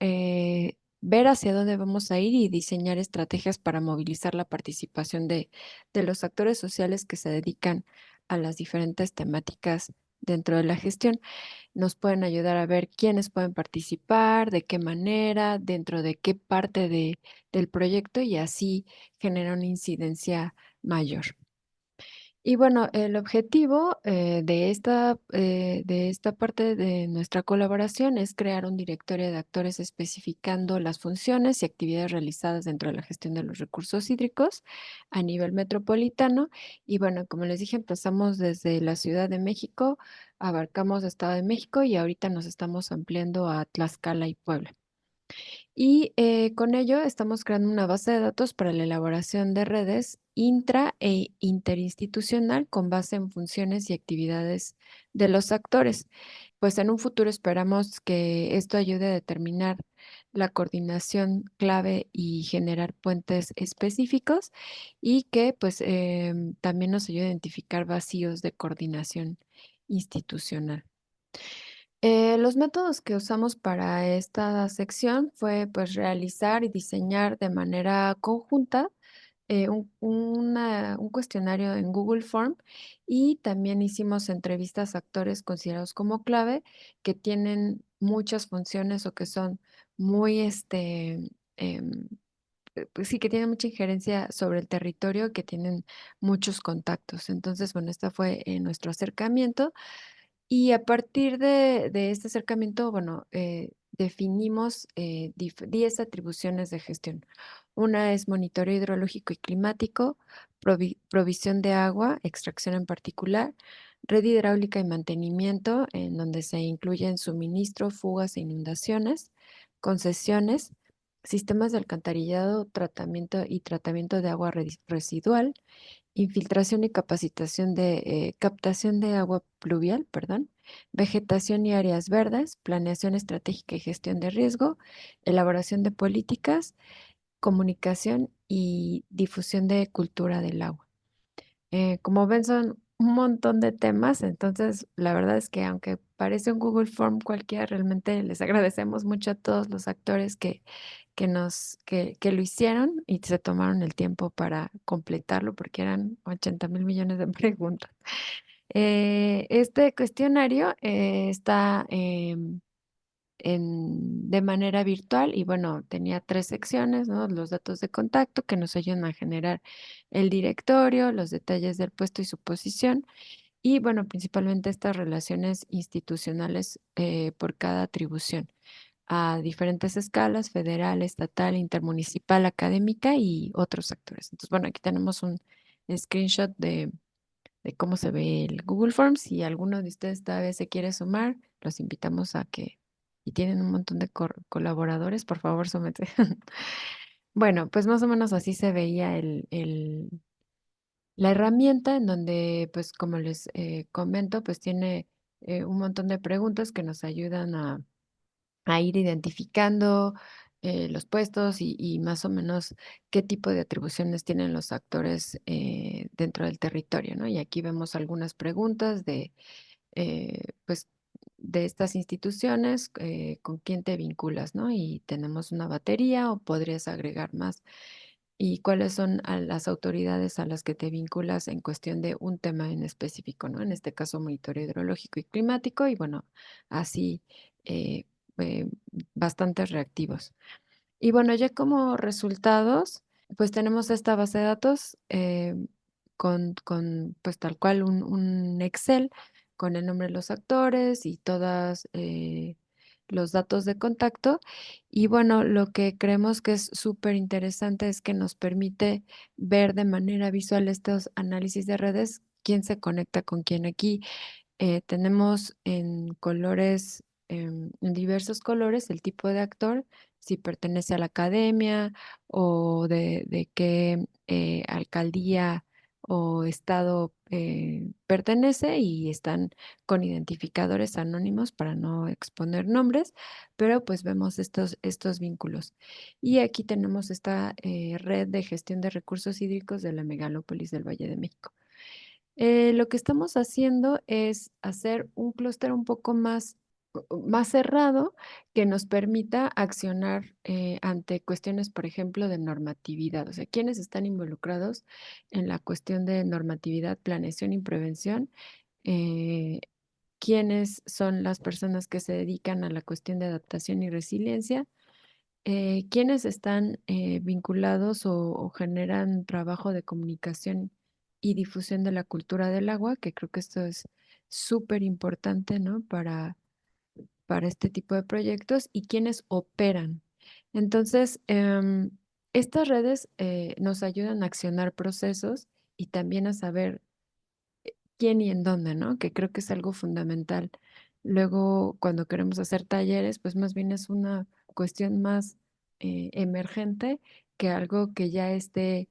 ver hacia dónde vamos a ir y diseñar estrategias para movilizar la participación de los actores sociales que se dedican a las diferentes temáticas dentro de la gestión. Nos pueden ayudar a ver quiénes pueden participar, de qué manera, dentro de qué parte del proyecto y así genera una incidencia mayor. Y bueno, el objetivo de esta parte de nuestra colaboración es crear un directorio de actores especificando las funciones y actividades realizadas dentro de la gestión de los recursos hídricos a nivel metropolitano. Y bueno, como les dije, empezamos desde la Ciudad de México, abarcamos Estado de México y ahorita nos estamos ampliando a Tlaxcala y Puebla. Y con ello estamos creando una base de datos para la elaboración de redes intra e interinstitucional con base en funciones y actividades de los actores. Pues en un futuro esperamos que esto ayude a determinar la coordinación clave y generar puentes específicos y que pues también nos ayude a identificar vacíos de coordinación institucional. Los métodos que usamos para esta sección fue pues realizar y diseñar de manera conjunta un cuestionario en Google Form y también hicimos entrevistas a actores considerados como clave que tienen muchas funciones o que son muy, em, pues sí, que tienen mucha injerencia sobre el territorio, que tienen muchos contactos. Entonces, bueno, este fue nuestro acercamiento y a partir de este acercamiento, bueno, definimos 10 atribuciones de gestión. Una es monitoreo hidrológico y climático, provisión de agua, extracción en particular, red hidráulica y mantenimiento, en donde se incluyen suministro, fugas e inundaciones, concesiones, sistemas de alcantarillado, tratamiento de agua residual, infiltración y captación de agua pluvial, perdón, vegetación y áreas verdes, planeación estratégica y gestión de riesgo, elaboración de políticas, comunicación y difusión de cultura del agua. Como ven, son un montón de temas, entonces la verdad es que aunque parece un Google Form cualquiera, realmente les agradecemos mucho a todos los actores que lo hicieron y se tomaron el tiempo para completarlo porque eran 80.000 millones de preguntas. Este cuestionario está de manera virtual y bueno, tenía 3 secciones, ¿no? Los datos de contacto que nos ayudan a generar el directorio, los detalles del puesto y su posición y bueno, principalmente estas relaciones institucionales por cada atribución a diferentes escalas, federal, estatal, intermunicipal, académica y otros actores. Entonces, bueno, aquí tenemos un screenshot de cómo se ve el Google Forms. Si alguno de ustedes esta vez se quiere sumar, los invitamos a que, y tienen un montón de colaboradores, por favor, súmete. Bueno, pues más o menos así se veía la herramienta en donde, pues como les comento, pues tiene un montón de preguntas que nos ayudan a ir identificando los puestos y más o menos qué tipo de atribuciones tienen los actores dentro del territorio, ¿no? Y aquí vemos algunas preguntas pues, de estas instituciones, con quién te vinculas, ¿no? Y tenemos una batería o podrías agregar más. ¿Y cuáles son las autoridades a las que te vinculas en cuestión de un tema en específico, ¿no? En este caso, monitoreo hidrológico y climático, y bueno, así eh, eh, bastantes reactivos. Y bueno, ya como resultados, pues tenemos esta base de datos pues tal cual un Excel con el nombre de los actores y todos los datos de contacto. Y bueno, lo que creemos que es súper interesante es que nos permite ver de manera visual estos análisis de redes, quién se conecta con quién aquí. Tenemos en colores, en diversos colores, el tipo de actor, si pertenece a la academia o de qué alcaldía o estado pertenece y están con identificadores anónimos para no exponer nombres, pero pues vemos estos vínculos. Y aquí tenemos esta red de gestión de recursos hídricos de la megalópolis del Valle de México. Lo que estamos haciendo es hacer un clúster un poco más cerrado que nos permita accionar ante cuestiones, por ejemplo, de normatividad. O sea, quiénes están involucrados en la cuestión de normatividad, planeación y prevención. eh, Quiénes son las personas que se dedican a la cuestión de adaptación y resiliencia, quiénes están vinculados o generan trabajo de comunicación y difusión de la cultura del agua, que creo que esto es súper importante, ¿no? Para este tipo de proyectos y quiénes operan. Entonces, estas redes nos ayudan a accionar procesos y también a saber quién y en dónde, ¿no? Que creo que es algo fundamental. Luego, cuando queremos hacer talleres, pues más bien es una cuestión más emergente que algo que ya esté,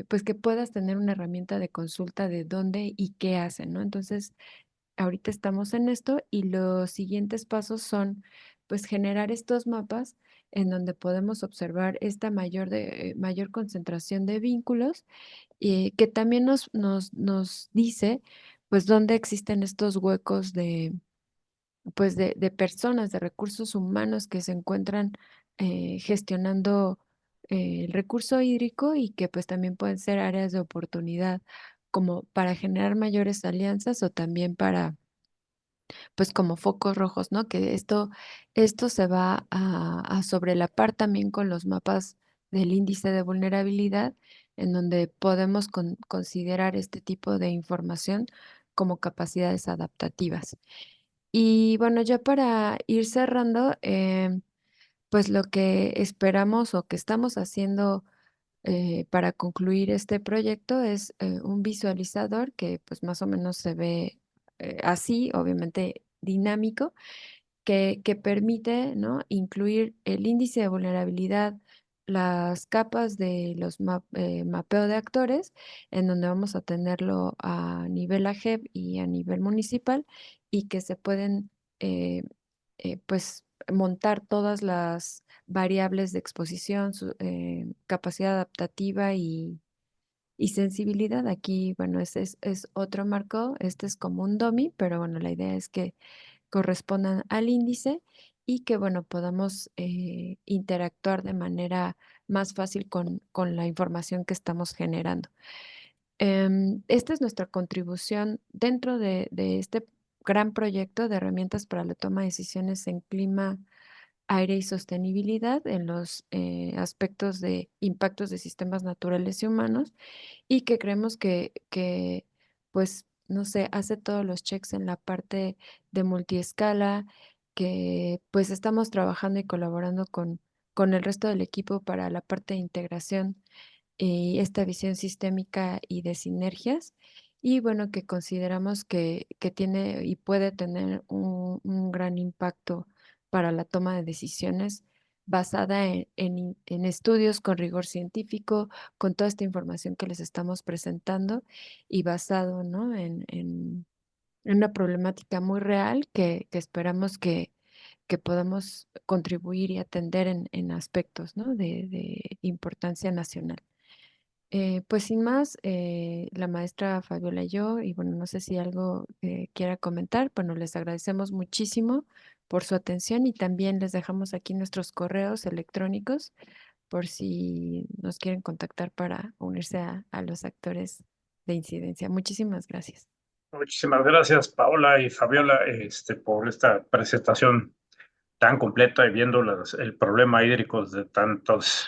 pues que puedas tener una herramienta de consulta de dónde y qué hacen, ¿no? Entonces, ahorita estamos en esto y los siguientes pasos son, pues, generar estos mapas en donde podemos observar esta mayor concentración de vínculos que también nos dice, pues, dónde existen estos huecos pues de personas, de recursos humanos que se encuentran gestionando el recurso hídrico y que pues también pueden ser áreas de oportunidad como para generar mayores alianzas o también para pues como focos rojos, ¿no? Que esto se va a sobrelapar también con los mapas del índice de vulnerabilidad, en donde podemos considerar este tipo de información como capacidades adaptativas. Y bueno, ya para ir cerrando, pues lo que esperamos o que estamos haciendo para concluir este proyecto es un visualizador que pues más o menos se ve así, obviamente dinámico, que permite, ¿no?, incluir el índice de vulnerabilidad, las capas de los mapeo de actores, en donde vamos a tenerlo a nivel AGEP y a nivel municipal, y que se pueden, pues, montar todas las variables de exposición, capacidad adaptativa y sensibilidad. Aquí, bueno, ese es otro marco, este es como un dummy, pero bueno, la idea es que correspondan al índice y que, bueno, podamos interactuar de manera más fácil con la información que estamos generando. Esta es nuestra contribución dentro de este gran proyecto de herramientas para la toma de decisiones en clima, aire y sostenibilidad en los aspectos de impactos de sistemas naturales y humanos, y que creemos pues, no sé, hace todos los checks en la parte de multiescala, que pues estamos trabajando y colaborando con el resto del equipo para la parte de integración y esta visión sistémica y de sinergias. Y bueno, que consideramos que tiene y puede tener un gran impacto para la toma de decisiones basada en estudios con rigor científico, con toda esta información que les estamos presentando y basado, ¿no?, en una problemática muy real que esperamos que podamos contribuir y atender en aspectos, ¿no?, de importancia nacional. Pues sin más, la maestra Fabiola y yo, y bueno, no sé si algo quiera comentar, bueno, les agradecemos muchísimo por su atención y también les dejamos aquí nuestros correos electrónicos por si nos quieren contactar para unirse a los actores de incidencia. Muchísimas gracias. Muchísimas gracias, Paola y Fabiola, por esta presentación tan completa y viendo el problema hídrico de tantos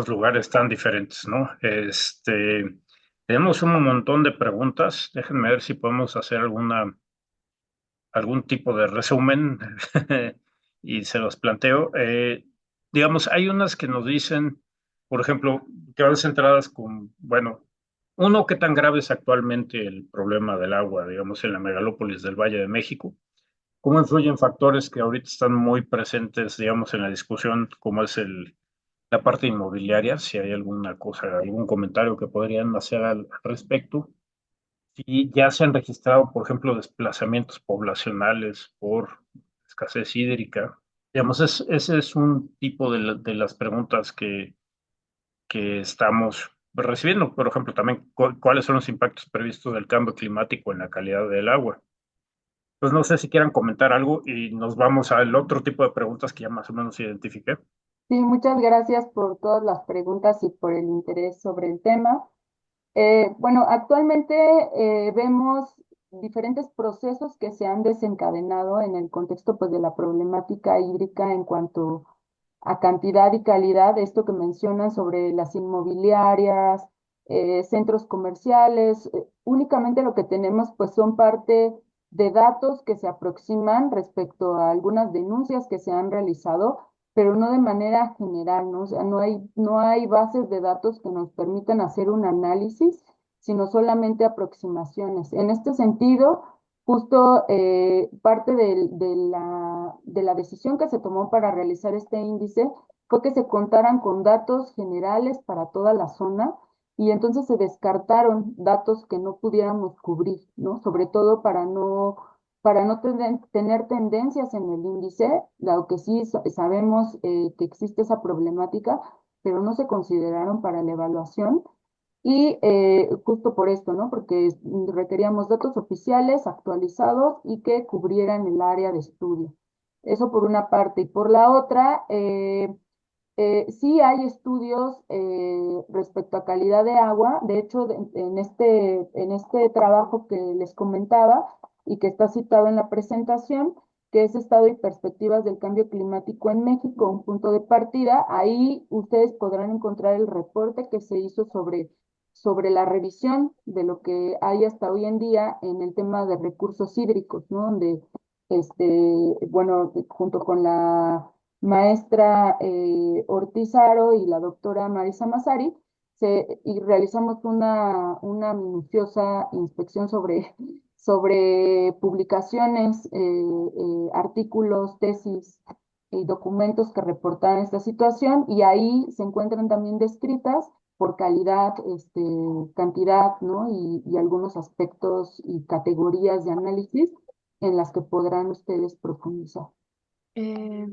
lugares tan diferentes, ¿no? Tenemos un montón de preguntas. Déjenme ver si podemos hacer algún tipo de resumen y se los planteo. Digamos, hay unas que nos dicen, por ejemplo, que van centradas con, bueno, uno, qué tan grave es actualmente el problema del agua, digamos, en la megalópolis del Valle de México. ¿Cómo influyen factores que ahorita están muy presentes, digamos, en la discusión, como es la parte inmobiliaria? Si hay alguna cosa, algún comentario que podrían hacer al respecto. Si ya se han registrado, por ejemplo, desplazamientos poblacionales por escasez hídrica. Digamos, ese es un tipo de las preguntas que estamos recibiendo. Por ejemplo, también, ¿cuáles son los impactos previstos del cambio climático en la calidad del agua? Pues no sé si quieran comentar algo y nos vamos al otro tipo de preguntas que ya más o menos identifiqué. Sí, muchas gracias por todas las preguntas y por el interés sobre el tema. Bueno, actualmente vemos diferentes procesos que se han desencadenado en el contexto pues, de la problemática hídrica en cuanto a cantidad y calidad, esto que mencionan sobre las inmobiliarias, centros comerciales. Únicamente lo que tenemos pues son parte de datos que se aproximan respecto a algunas denuncias que se han realizado, pero no de manera general, ¿no? O sea, no hay bases de datos que nos permitan hacer un análisis, sino solamente aproximaciones. En este sentido, justo parte de la decisión que se tomó para realizar este índice fue que se contaran con datos generales para toda la zona y entonces se descartaron datos que no pudiéramos cubrir, ¿no? Sobre todo para no tener tendencias en el índice, dado que sí sabemos que existe esa problemática, pero no se consideraron para la evaluación. Y justo por esto, ¿no? Porque requeríamos datos oficiales, actualizados y que cubrieran el área de estudio. Eso por una parte. Y por la otra, sí hay estudios respecto a calidad de agua. De hecho, en este trabajo que les comentaba y que está citado en la presentación, que es Estado y Perspectivas del Cambio Climático en México, un punto de partida, ahí ustedes podrán encontrar el reporte que se hizo sobre la revisión de lo que hay hasta hoy en día en el tema de recursos hídricos, ¿no? Donde, bueno, junto con la maestra Ortizaro y la doctora Marisa Massari, y realizamos una minuciosa inspección sobre publicaciones, artículos, tesis y documentos que reportan esta situación, y ahí se encuentran también descritas por calidad, cantidad, ¿no? Y algunos aspectos y categorías de análisis en las que podrán ustedes profundizar.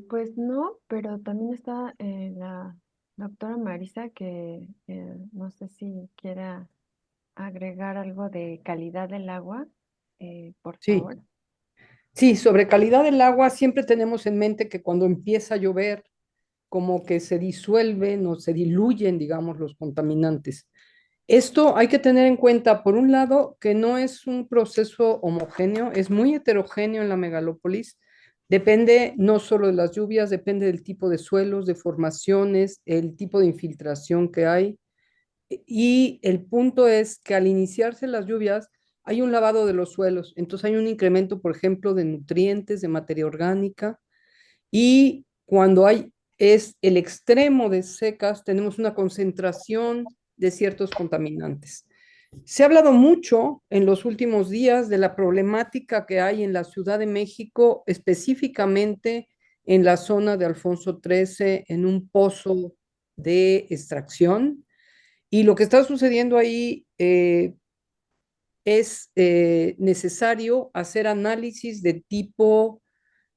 Pues no, pero también está la doctora Marisa que no sé si quiera agregar algo de calidad del agua, por Sí, favor. sí, sobre calidad del agua siempre tenemos en mente que cuando empieza a llover, como que se disuelven o se diluyen, digamos, los contaminantes. Esto hay que tener en cuenta, por un lado, que no es un proceso homogéneo, es muy heterogéneo en la megalópolis. Depende no solo de las lluvias, depende del tipo de suelos, de formaciones, el tipo de infiltración que hay. Y el punto es que al iniciarse las lluvias hay un lavado de los suelos, entonces hay un incremento, por ejemplo, de nutrientes, de materia orgánica, y cuando es el extremo de secas, tenemos una concentración de ciertos contaminantes. Se ha hablado mucho en los últimos días de la problemática que hay en la Ciudad de México, específicamente en la zona de Alfonso XIII, en un pozo de extracción. Y lo que está sucediendo ahí es necesario hacer análisis de tipo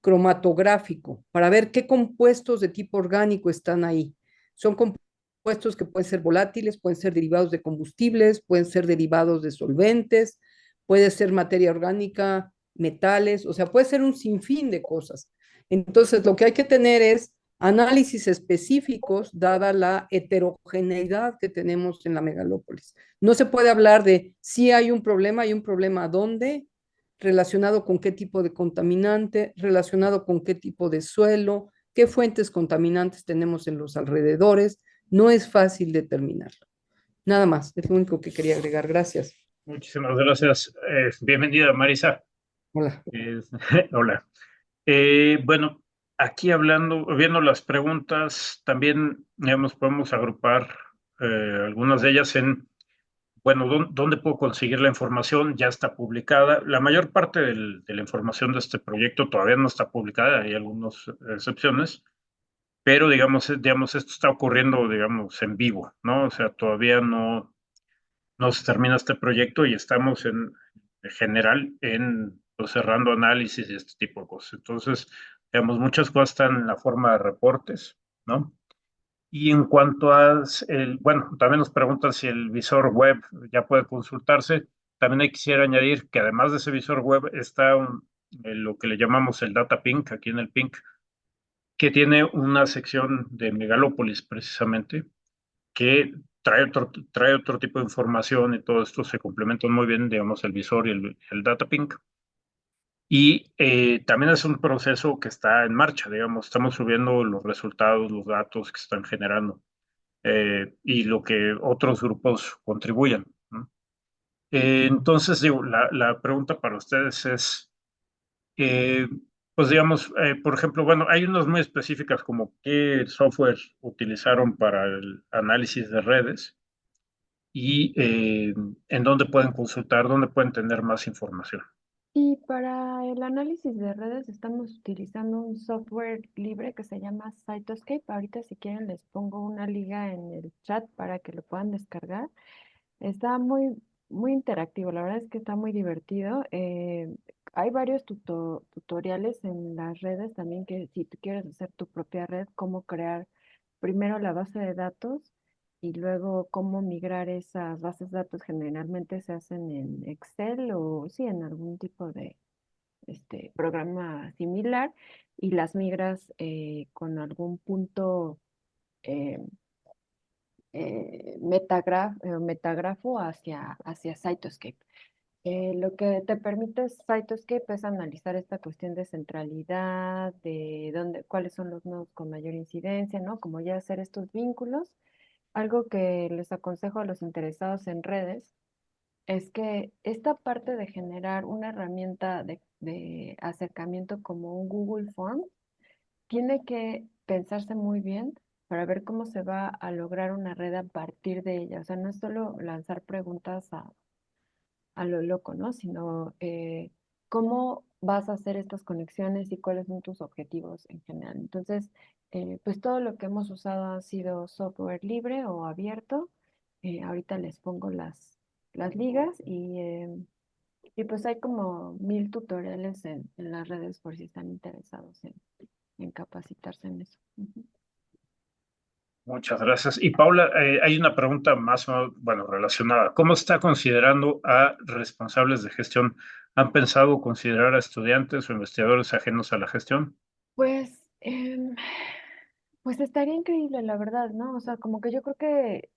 cromatográfico para ver qué compuestos de tipo orgánico están ahí. Son compuestos que pueden ser volátiles, pueden ser derivados de combustibles, pueden ser derivados de solventes, puede ser materia orgánica, metales, o sea, puede ser un sinfín de cosas. Entonces, lo que hay que tener es análisis específicos dada la heterogeneidad que tenemos en la megalópolis. No se puede hablar de si hay un problema dónde, relacionado con qué tipo de contaminante, relacionado con qué tipo de suelo, qué fuentes contaminantes tenemos en los alrededores. No es fácil determinarlo. Nada más, es lo único que quería agregar. Gracias. Muchísimas gracias. Bienvenida, Marisa. Hola. Hola. Bueno, aquí viendo las preguntas, también, digamos, podemos agrupar algunas de ellas en, bueno, ¿dónde puedo conseguir la información? Ya está publicada. La mayor parte de la información de este proyecto todavía no está publicada, hay algunas excepciones, pero digamos, esto está ocurriendo, digamos, en vivo, ¿no? O sea, todavía no se termina este proyecto y estamos en general pues, cerrando análisis y este tipo de cosas. Entonces, digamos, muchas cosas están en la forma de reportes, ¿no? Y en cuanto bueno, también nos preguntan si el visor web ya puede consultarse. También quisiera añadir que además de ese visor web está lo que le llamamos el Data Pink, aquí en el Pink, que tiene una sección de Megalópolis precisamente, que trae otro tipo de información y todo esto se complementan muy bien, digamos, el visor y el Data Pink. Y también es un proceso que está en marcha, digamos, estamos subiendo los resultados, los datos que están generando y lo que otros grupos contribuyan, ¿no? Entonces, digo, la pregunta para ustedes es, eh, pues digamos, por ejemplo, bueno, hay unas muy específicas como qué software utilizaron para el análisis de redes y en dónde pueden consultar, dónde pueden tener más información. Y para el análisis de redes estamos utilizando un software libre que se llama Cytoscape. Ahorita si quieren les pongo una liga en el chat para que lo puedan descargar. Está muy interactivo, la verdad es que está muy divertido. Hay varios tutoriales en las redes también que si tú quieres hacer tu propia red, cómo crear primero la base de datos y luego cómo migrar esas bases de datos generalmente se hacen en Excel o sí, en algún tipo de programa similar y las migras con algún punto eh, metagrafo hacia Cytoscape. Lo que te permite Cytoscape es analizar esta cuestión de centralidad, de cuáles son los nodos con mayor incidencia, ¿no? Como ya hacer estos vínculos. Algo que les aconsejo a los interesados en redes es que esta parte de generar una herramienta de acercamiento como un Google Form tiene que pensarse muy bien para ver cómo se va a lograr una red a partir de ella. O sea, no es solo lanzar preguntas a lo loco, ¿no? Sino cómo vas a hacer estas conexiones y cuáles son tus objetivos en general. Entonces, pues todo lo que hemos usado ha sido software libre o abierto. Ahorita les pongo las ligas y pues hay como 1000 tutoriales en las redes por si están interesados en capacitarse en eso. Ujú. Muchas gracias. Y Paula, hay una pregunta más, bueno, relacionada. ¿Cómo está considerando a responsables de gestión? ¿Han pensado considerar a estudiantes o investigadores ajenos a la gestión? Pues, pues estaría increíble, la verdad, ¿no? O sea, como que yo creo que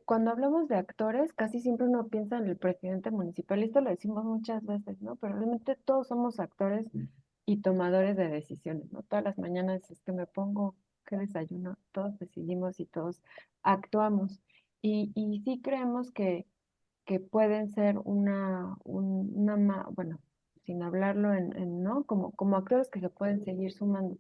cuando hablamos de actores, casi siempre uno piensa en el presidente municipal, y esto lo decimos muchas veces, ¿no? Pero realmente todos somos actores y tomadores de decisiones, ¿no? Todas las mañanas es que me pongo, qué desayuno, todos decidimos y todos actuamos. Y sí creemos que pueden ser bueno, sin hablarlo ¿no? Como actores que se pueden seguir sumando.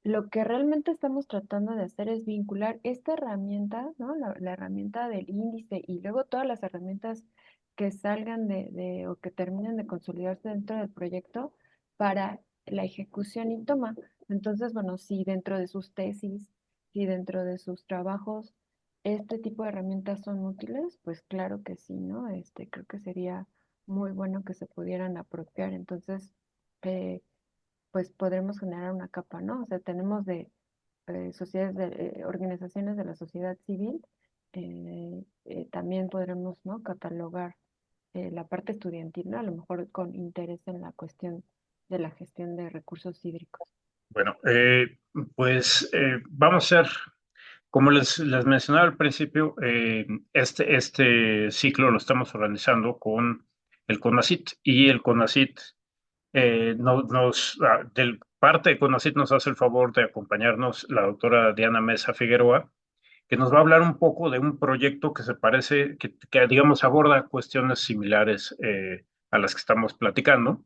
Lo que realmente estamos tratando de hacer es vincular esta herramienta, ¿no? La herramienta del índice y luego todas las herramientas que salgan o que terminen de consolidarse dentro del proyecto para la ejecución y toma. Entonces, bueno, si dentro de sus tesis, si dentro de sus trabajos, este tipo de herramientas son útiles, pues claro que sí, ¿no? Creo que sería muy bueno que se pudieran apropiar. Entonces, eh, pues podremos generar una capa, ¿no? O sea, tenemos de sociedades, organizaciones de la sociedad civil, también podremos, ¿no? Catalogar la parte estudiantil, ¿no? A lo mejor con interés en la cuestión de la gestión de recursos hídricos. Bueno, pues vamos a hacer, como les mencionaba al principio, este ciclo lo estamos organizando con el CONACYT y el CONACYT del parte de CONACYT nos hace el favor de acompañarnos la doctora Diana Mesa Figueroa, que nos va a hablar un poco de un proyecto que se parece, que digamos aborda cuestiones similares a las que estamos platicando.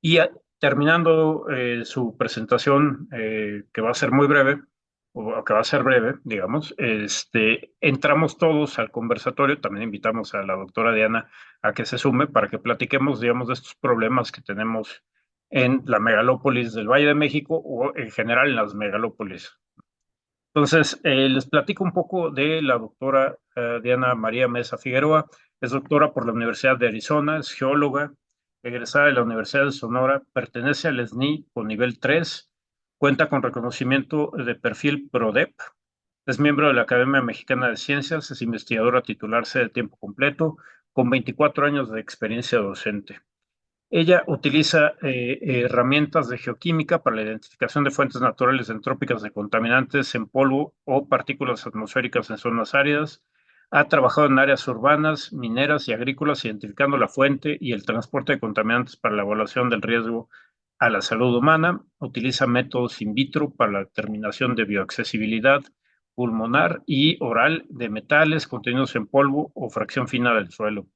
Y terminando su presentación, que va a ser muy breve, o que va a ser breve, digamos, entramos todos al conversatorio, también invitamos a la doctora Diana a que se sume para que platiquemos, digamos, de estos problemas que tenemos en la megalópolis del Valle de México o en general en las megalópolis. Entonces, les platico un poco de la doctora Diana María Mesa Figueroa. Es doctora por la Universidad de Arizona, es geóloga, egresada de la Universidad de Sonora, pertenece al SNI con nivel 3, cuenta con reconocimiento de perfil PRODEP, es miembro de la Academia Mexicana de Ciencias, es investigadora titular de tiempo completo, con 24 años de experiencia docente. Ella utiliza herramientas de geoquímica para la identificación de fuentes naturales entrópicas de contaminantes en polvo o partículas atmosféricas en zonas áridas. Ha trabajado en áreas urbanas, mineras y agrícolas, identificando la fuente y el transporte de contaminantes para la evaluación del riesgo a la salud humana. Utiliza métodos in vitro para la determinación de bioaccesibilidad pulmonar y oral de metales contenidos en polvo o fracción fina del suelo.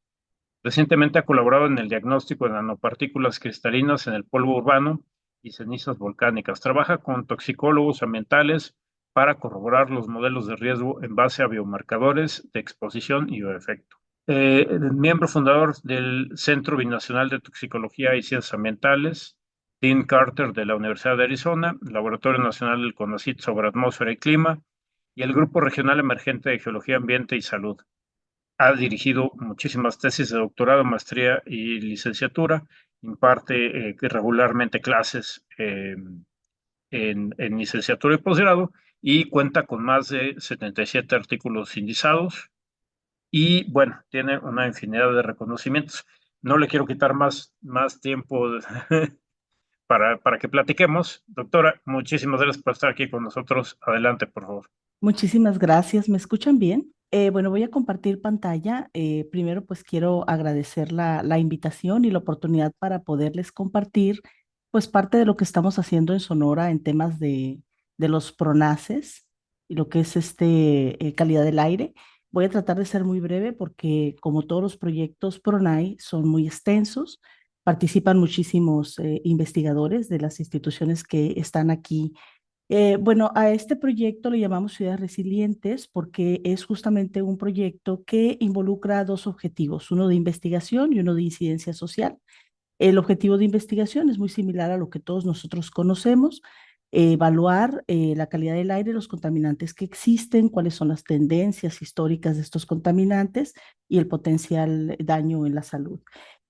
Recientemente ha colaborado en el diagnóstico de nanopartículas cristalinas en el polvo urbano y cenizas volcánicas. Trabaja con toxicólogos ambientales para corroborar los modelos de riesgo en base a biomarcadores de exposición y efecto. Miembro fundador del Centro Binacional de Toxicología y Ciencias Ambientales, Dean Carter de la Universidad de Arizona, Laboratorio Nacional del CONACYT sobre Atmósfera y Clima, y el Grupo Regional Emergente de Geología, Ambiente y Salud. Ha dirigido muchísimas tesis de doctorado, maestría y licenciatura, imparte regularmente clases en licenciatura y posgrado y cuenta con más de 77 artículos indizados y bueno, tiene una infinidad de reconocimientos. No le quiero quitar más tiempo para que platiquemos. Doctora, muchísimas gracias por estar aquí con nosotros. Adelante, por favor. Muchísimas gracias. ¿Me escuchan bien? Bueno, voy a compartir pantalla. Primero, pues quiero agradecer la invitación y la oportunidad para poderles compartir, pues parte de lo que estamos haciendo en Sonora en temas de los pronaces y lo que es calidad del aire. Voy a tratar de ser muy breve porque como todos los proyectos PRONAI son muy extensos, participan muchísimos investigadores de las instituciones que están aquí. Bueno, a este proyecto le llamamos Ciudades Resilientes porque es justamente un proyecto que involucra dos objetivos, uno de investigación y uno de incidencia social. El objetivo de investigación es muy similar a lo que todos nosotros conocemos, evaluar la calidad del aire, los contaminantes que existen, cuáles son las tendencias históricas de estos contaminantes y el potencial daño en la salud.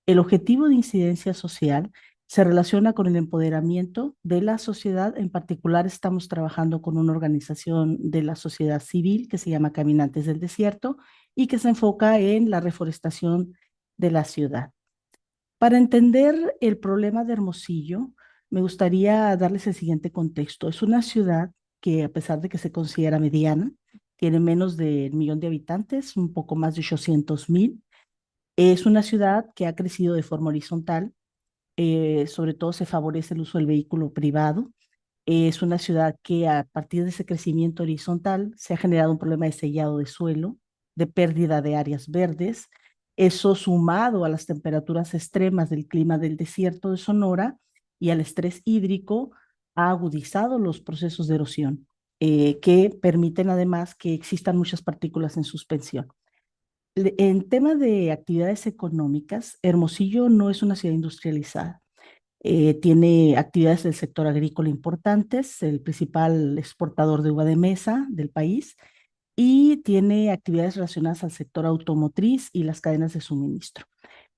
El objetivo de incidencia social se relaciona con el empoderamiento de la sociedad. En particular, estamos trabajando con una organización de la sociedad civil que se llama Caminantes del Desierto y que se enfoca en la reforestación de la ciudad. Para entender el problema de Hermosillo, me gustaría darles el siguiente contexto. Es una ciudad que, a pesar de que se considera mediana, tiene menos de 1 millón de habitantes, un poco más de 800,000. Es una ciudad que ha crecido de forma horizontal, sobre todo se favorece el uso del vehículo privado. Es una ciudad que a partir de ese crecimiento horizontal se ha generado un problema de sellado de suelo, de pérdida de áreas verdes. Eso sumado a las temperaturas extremas del clima del desierto de Sonora y al estrés hídrico ha agudizado los procesos de erosión, que permiten además que existan muchas partículas en suspensión. En tema de actividades económicas, Hermosillo no es una ciudad industrializada. Tiene actividades del sector agrícola importantes, el principal exportador de uva de mesa del país, y tiene actividades relacionadas al sector automotriz y las cadenas de suministro.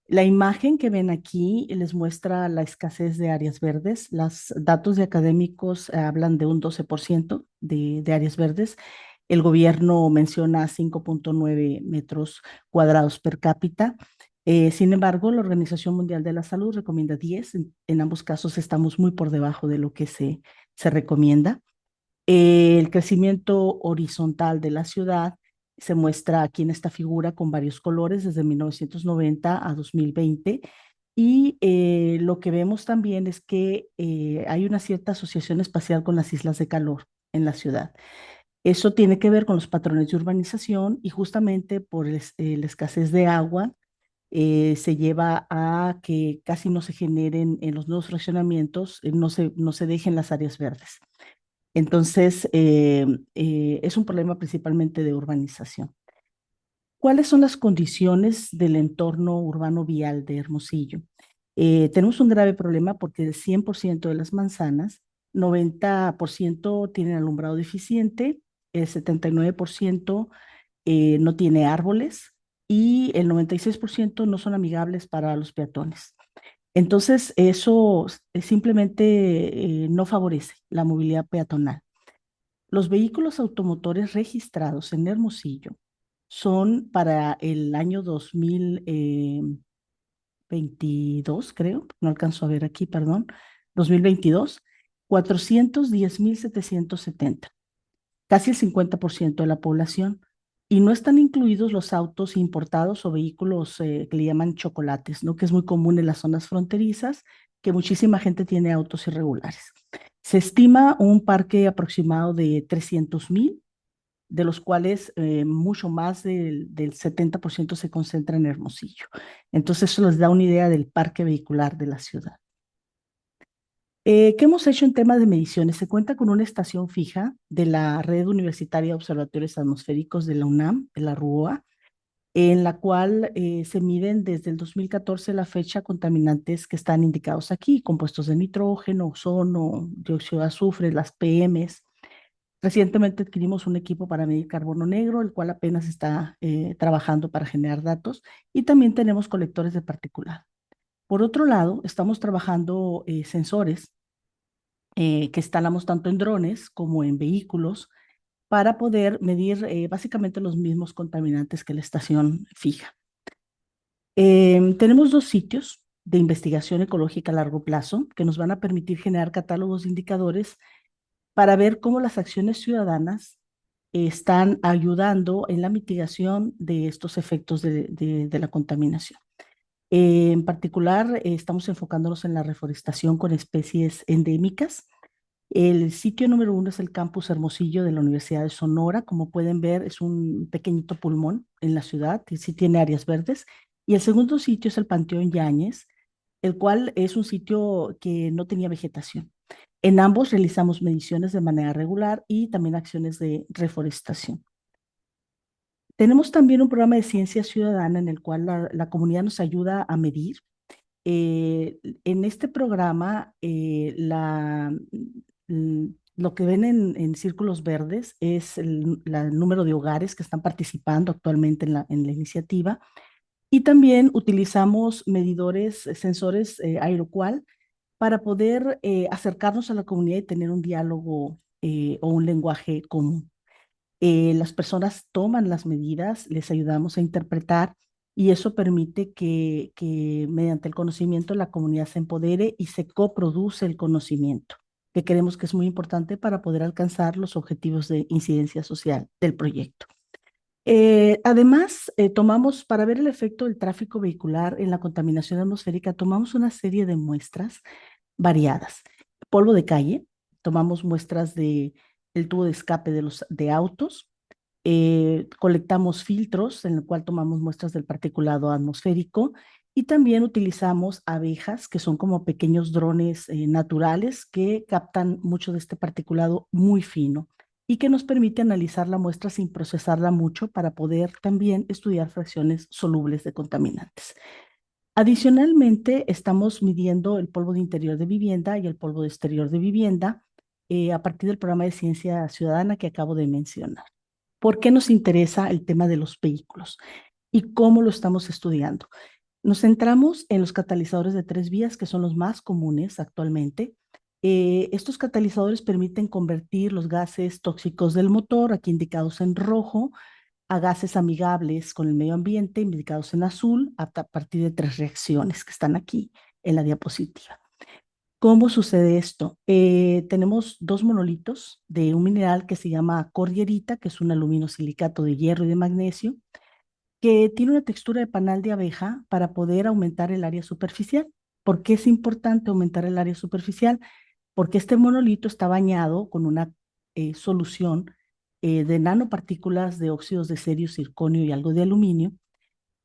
La imagen que ven aquí les muestra la escasez de áreas verdes. Los datos de académicos hablan de un 12% de áreas verdes. El gobierno menciona 5.9 metros cuadrados per cápita. Sin embargo, la Organización Mundial de la Salud recomienda 10. En ambos casos estamos muy por debajo de lo que se recomienda. El crecimiento horizontal de la ciudad se muestra aquí en esta figura con varios colores desde 1990 a 2020. Y lo que vemos también es que hay una cierta asociación espacial con las islas de calor en la ciudad. Eso tiene que ver con los patrones de urbanización y justamente por la escasez de agua se lleva a que casi no se generen en los nuevos fraccionamientos, no se dejen las áreas verdes. Entonces, es un problema principalmente de urbanización. ¿Cuáles son las condiciones del entorno urbano vial de Hermosillo? Tenemos un grave problema porque del 100% de las manzanas, 90% tienen alumbrado deficiente, el 79% no tiene árboles y el 96% no son amigables para los peatones. Entonces, eso simplemente no favorece la movilidad peatonal. Los vehículos automotores registrados en Hermosillo son para el año 2022, creo, no alcanzo a ver aquí, perdón, 2022, 410,770, casi el 50% de la población. Y no están incluidos los autos importados o vehículos que le llaman chocolates, ¿no? Que es muy común en las zonas fronterizas, que muchísima gente tiene autos irregulares. Se estima un parque aproximado de 300,000, de los cuales mucho más del 70% se concentra en Hermosillo. Entonces eso les da una idea del parque vehicular de la ciudad. ¿Qué hemos hecho en temas de mediciones? Se cuenta con una estación fija de la Red Universitaria de Observatorios Atmosféricos de la UNAM, de la RUOA, en la cual se miden desde el 2014 a la fecha contaminantes que están indicados aquí, compuestos de nitrógeno, ozono, dióxido de azufre, las PMs. Recientemente adquirimos un equipo para medir carbono negro, el cual apenas está trabajando para generar datos, y también tenemos colectores de particulado. Por otro lado, estamos trabajando sensores que instalamos tanto en drones como en vehículos para poder medir básicamente los mismos contaminantes que la estación fija. Tenemos 2 sitios de investigación ecológica a largo plazo que nos van a permitir generar catálogos de indicadores para ver cómo las acciones ciudadanas están ayudando en la mitigación de estos efectos de la contaminación. En particular, estamos enfocándonos en la reforestación con especies endémicas. El sitio número 1 es el Campus Hermosillo de la Universidad de Sonora. Como pueden ver, es un pequeñito pulmón en la ciudad y sí tiene áreas verdes. Y el segundo sitio es el Panteón Yáñez, el cual es un sitio que no tenía vegetación. En ambos realizamos mediciones de manera regular y también acciones de reforestación. Tenemos también un programa de ciencia ciudadana en el cual la comunidad nos ayuda a medir. En este programa, lo que ven en círculos verdes es el número de hogares que están participando actualmente en la iniciativa. Y también utilizamos medidores, sensores Aeroqual para poder acercarnos a la comunidad y tener un diálogo o un lenguaje común. Las personas toman las medidas, les ayudamos a interpretar y eso permite que mediante el conocimiento la comunidad se empodere y se coproduce el conocimiento, que creemos que es muy importante para poder alcanzar los objetivos de incidencia social del proyecto. Además, tomamos, para ver el efecto del tráfico vehicular en la contaminación atmosférica, tomamos una serie de muestras variadas. Polvo de calle, tomamos muestras del tubo de escape de autos, colectamos filtros en el cual tomamos muestras del particulado atmosférico y también utilizamos abejas, que son como pequeños drones naturales que captan mucho de este particulado muy fino y que nos permite analizar la muestra sin procesarla mucho para poder también estudiar fracciones solubles de contaminantes. Adicionalmente, estamos midiendo el polvo de interior de vivienda y el polvo de exterior de vivienda a partir del programa de ciencia ciudadana que acabo de mencionar. ¿Por qué nos interesa el tema de los vehículos y cómo lo estamos estudiando? Nos centramos en los catalizadores de 3 vías, que son los más comunes actualmente. Estos catalizadores permiten convertir los gases tóxicos del motor, aquí indicados en rojo, a gases amigables con el medio ambiente, indicados en azul, a partir de 3 reacciones que están aquí en la diapositiva. ¿Cómo sucede esto? Tenemos 2 monolitos de un mineral que se llama cordierita, que es un aluminosilicato de hierro y de magnesio, que tiene una textura de panal de abeja para poder aumentar el área superficial. ¿Por qué es importante aumentar el área superficial? Porque este monolito está bañado con una solución de nanopartículas de óxidos de cerio, circonio y algo de aluminio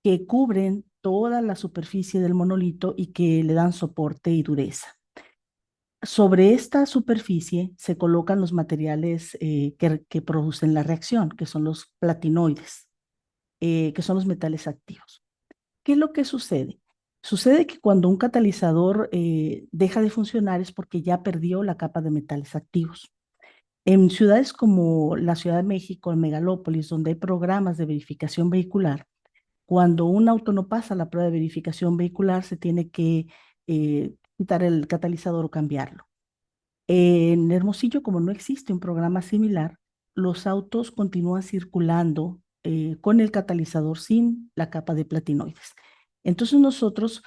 que cubren toda la superficie del monolito y que le dan soporte y dureza. Sobre esta superficie se colocan los materiales que producen la reacción, que son los platinoides, que son los metales activos. ¿Qué es lo que sucede? Sucede que cuando un catalizador deja de funcionar es porque ya perdió la capa de metales activos. En ciudades como la Ciudad de México, en megalópolis, donde hay programas de verificación vehicular, cuando un auto no pasa la prueba de verificación vehicular, se tiene que quitar el catalizador o cambiarlo. En Hermosillo, como no existe un programa similar, los autos continúan circulando con el catalizador sin la capa de platinoides. Entonces nosotros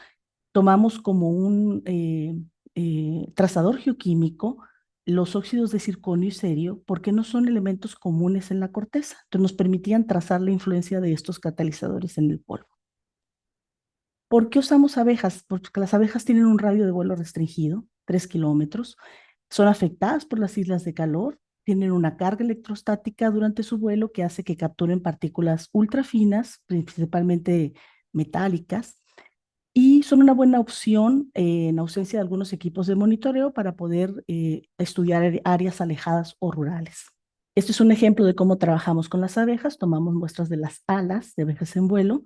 tomamos como un trazador geoquímico los óxidos de circonio y cerio porque no son elementos comunes en la corteza. Entonces nos permitían trazar la influencia de estos catalizadores en el polvo. ¿Por qué usamos abejas? Porque las abejas tienen un radio de vuelo restringido, 3 kilómetros, son afectadas por las islas de calor, tienen una carga electrostática durante su vuelo que hace que capturen partículas ultrafinas, principalmente metálicas, y son una buena opción en ausencia de algunos equipos de monitoreo para poder estudiar áreas alejadas o rurales. Este es un ejemplo de cómo trabajamos con las abejas. Tomamos muestras de las alas de abejas en vuelo,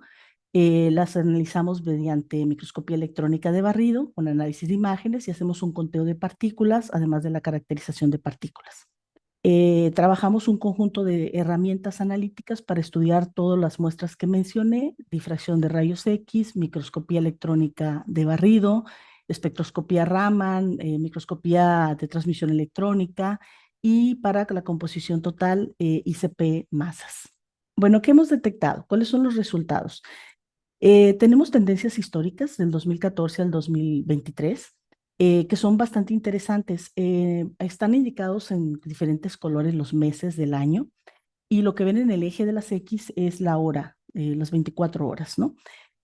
las analizamos mediante microscopía electrónica de barrido, con análisis de imágenes y hacemos un conteo de partículas, además de la caracterización de partículas. Trabajamos un conjunto de herramientas analíticas para estudiar todas las muestras que mencioné, difracción de rayos X, microscopía electrónica de barrido, espectroscopía Raman, microscopía de transmisión electrónica y para la composición total ICP masas. Bueno, ¿qué hemos detectado? ¿Cuáles son los resultados? Tenemos tendencias históricas del 2014 al 2023 que son bastante interesantes. Están indicados en diferentes colores los meses del año y lo que ven en el eje de las X es la hora, las 24 horas, ¿no?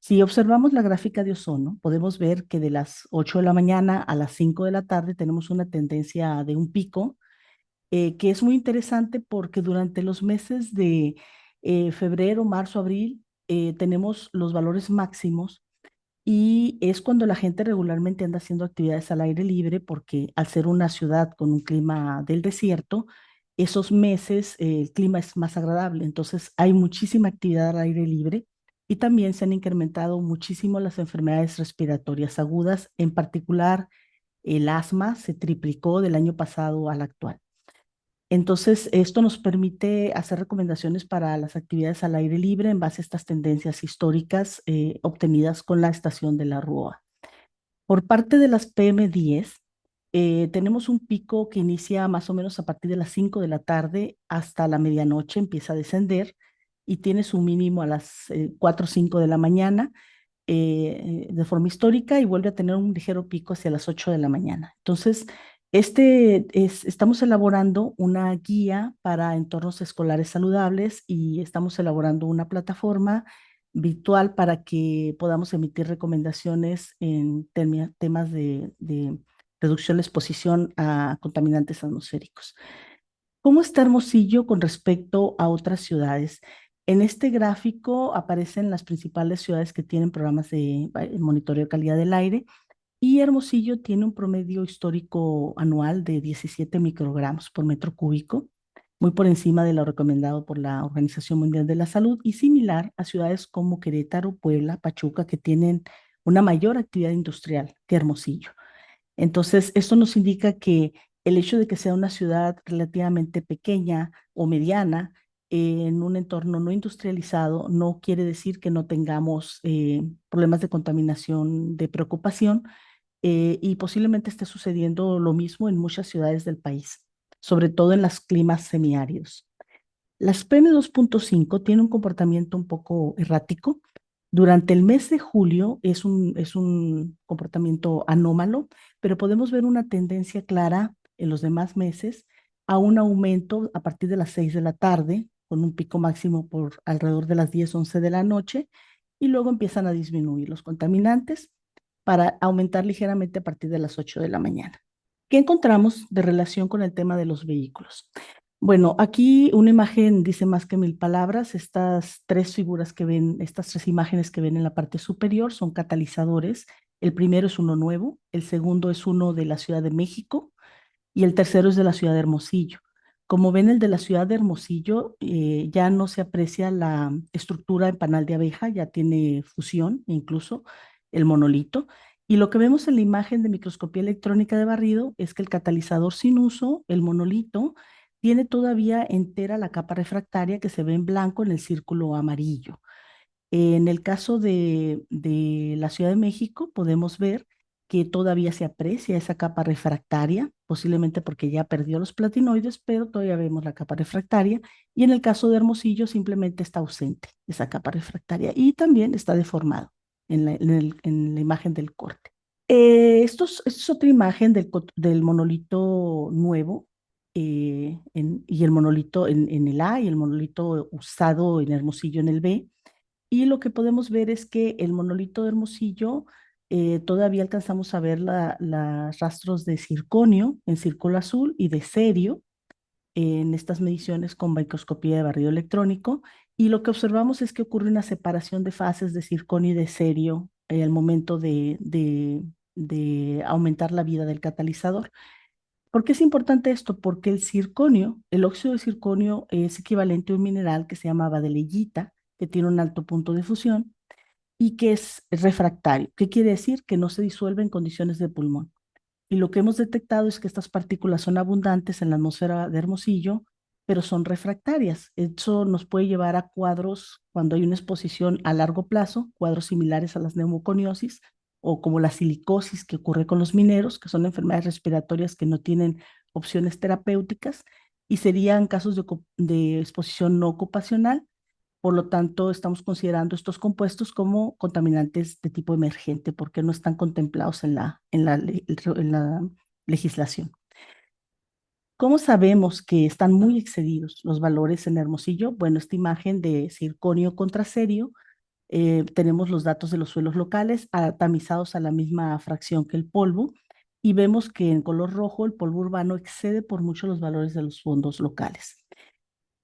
Si observamos la gráfica de ozono, podemos ver que de las 8 de la mañana a las 5 de la tarde tenemos una tendencia de un pico que es muy interesante porque durante los meses de febrero, marzo, abril, tenemos los valores máximos y es cuando la gente regularmente anda haciendo actividades al aire libre porque al ser una ciudad con un clima del desierto, esos meses el clima es más agradable, entonces hay muchísima actividad al aire libre y también se han incrementado muchísimo las enfermedades respiratorias agudas, en particular el asma se triplicó del año pasado al actual. Entonces, esto nos permite hacer recomendaciones para las actividades al aire libre en base a estas tendencias históricas obtenidas con la estación de la RUOA. Por parte de las PM10, tenemos un pico que inicia más o menos a partir de las 5 de la tarde hasta la medianoche, empieza a descender y tiene su mínimo a las 4 o 5 de la mañana de forma histórica y vuelve a tener un ligero pico hacia las 8 de la mañana. Entonces, estamos elaborando una guía para entornos escolares saludables y estamos elaborando una plataforma virtual para que podamos emitir recomendaciones en temas de reducción de exposición a contaminantes atmosféricos. ¿Cómo está Hermosillo con respecto a otras ciudades? En este gráfico aparecen las principales ciudades que tienen programas de monitoreo de calidad del aire y Hermosillo tiene un promedio histórico anual de 17 microgramos por metro cúbico, muy por encima de lo recomendado por la Organización Mundial de la Salud y similar a ciudades como Querétaro, Puebla, Pachuca, que tienen una mayor actividad industrial que Hermosillo. Entonces, esto nos indica que el hecho de que sea una ciudad relativamente pequeña o mediana en un entorno no industrializado no quiere decir que no tengamos problemas de contaminación de preocupación y posiblemente esté sucediendo lo mismo en muchas ciudades del país, sobre todo en los climas semiáridos. Las PM2.5 tienen un comportamiento un poco errático. Durante el mes de julio es un comportamiento anómalo, pero podemos ver una tendencia clara en los demás meses a un aumento a partir de las 6 de la tarde, con un pico máximo por alrededor de las 10, 11 de la noche, y luego empiezan a disminuir los contaminantes para aumentar ligeramente a partir de las 8 de la mañana. ¿Qué encontramos de relación con el tema de los vehículos? Bueno, aquí una imagen dice más que 1000 palabras. Estas tres figuras que ven, estas tres imágenes que ven en la parte superior son catalizadores. El primero es uno nuevo, el segundo es uno de la Ciudad de México y el tercero es de la Ciudad de Hermosillo. Como ven, el de la Ciudad de Hermosillo ya no se aprecia la estructura en panal de abeja, ya tiene fusión, incluso el monolito. Y lo que vemos en la imagen de microscopía electrónica de barrido es que el catalizador sin uso, el monolito, tiene todavía entera la capa refractaria que se ve en blanco en el círculo amarillo. En el caso de la Ciudad de México, podemos ver que todavía se aprecia esa capa refractaria, posiblemente porque ya perdió los platinoides, pero todavía vemos la capa refractaria. Y en el caso de Hermosillo, simplemente está ausente esa capa refractaria y también está deformado en la imagen del corte. Esto es otra imagen del monolito nuevo y el monolito en el A y el monolito usado en Hermosillo en el B. Y lo que podemos ver es que el monolito de Hermosillo todavía alcanzamos a ver los rastros de circonio en círculo azul y de cerio en estas mediciones con microscopía de barrido electrónico. Y lo que observamos es que ocurre una separación de fases de circonio y de cerio al momento de aumentar la vida del catalizador. ¿Por qué es importante esto? Porque el circonio, el óxido de circonio es equivalente a un mineral que se llama badeleyita, que tiene un alto punto de fusión y que es refractario. ¿Qué quiere decir? Que no se disuelve en condiciones de pulmón. Y lo que hemos detectado es que estas partículas son abundantes en la atmósfera de Hermosillo, pero son refractarias. Eso nos puede llevar a cuadros, cuando hay una exposición a largo plazo, cuadros similares a las neumoconiosis, o como la silicosis que ocurre con los mineros, que son enfermedades respiratorias que no tienen opciones terapéuticas y serían casos de exposición no ocupacional. Por lo tanto, estamos considerando estos compuestos como contaminantes de tipo emergente porque no están contemplados en la legislación. ¿Cómo sabemos que están muy excedidos los valores en Hermosillo? Bueno, esta imagen de circonio contra cerio, tenemos los datos de los suelos locales tamizados a la misma fracción que el polvo y vemos que en color rojo el polvo urbano excede por mucho los valores de los fondos locales.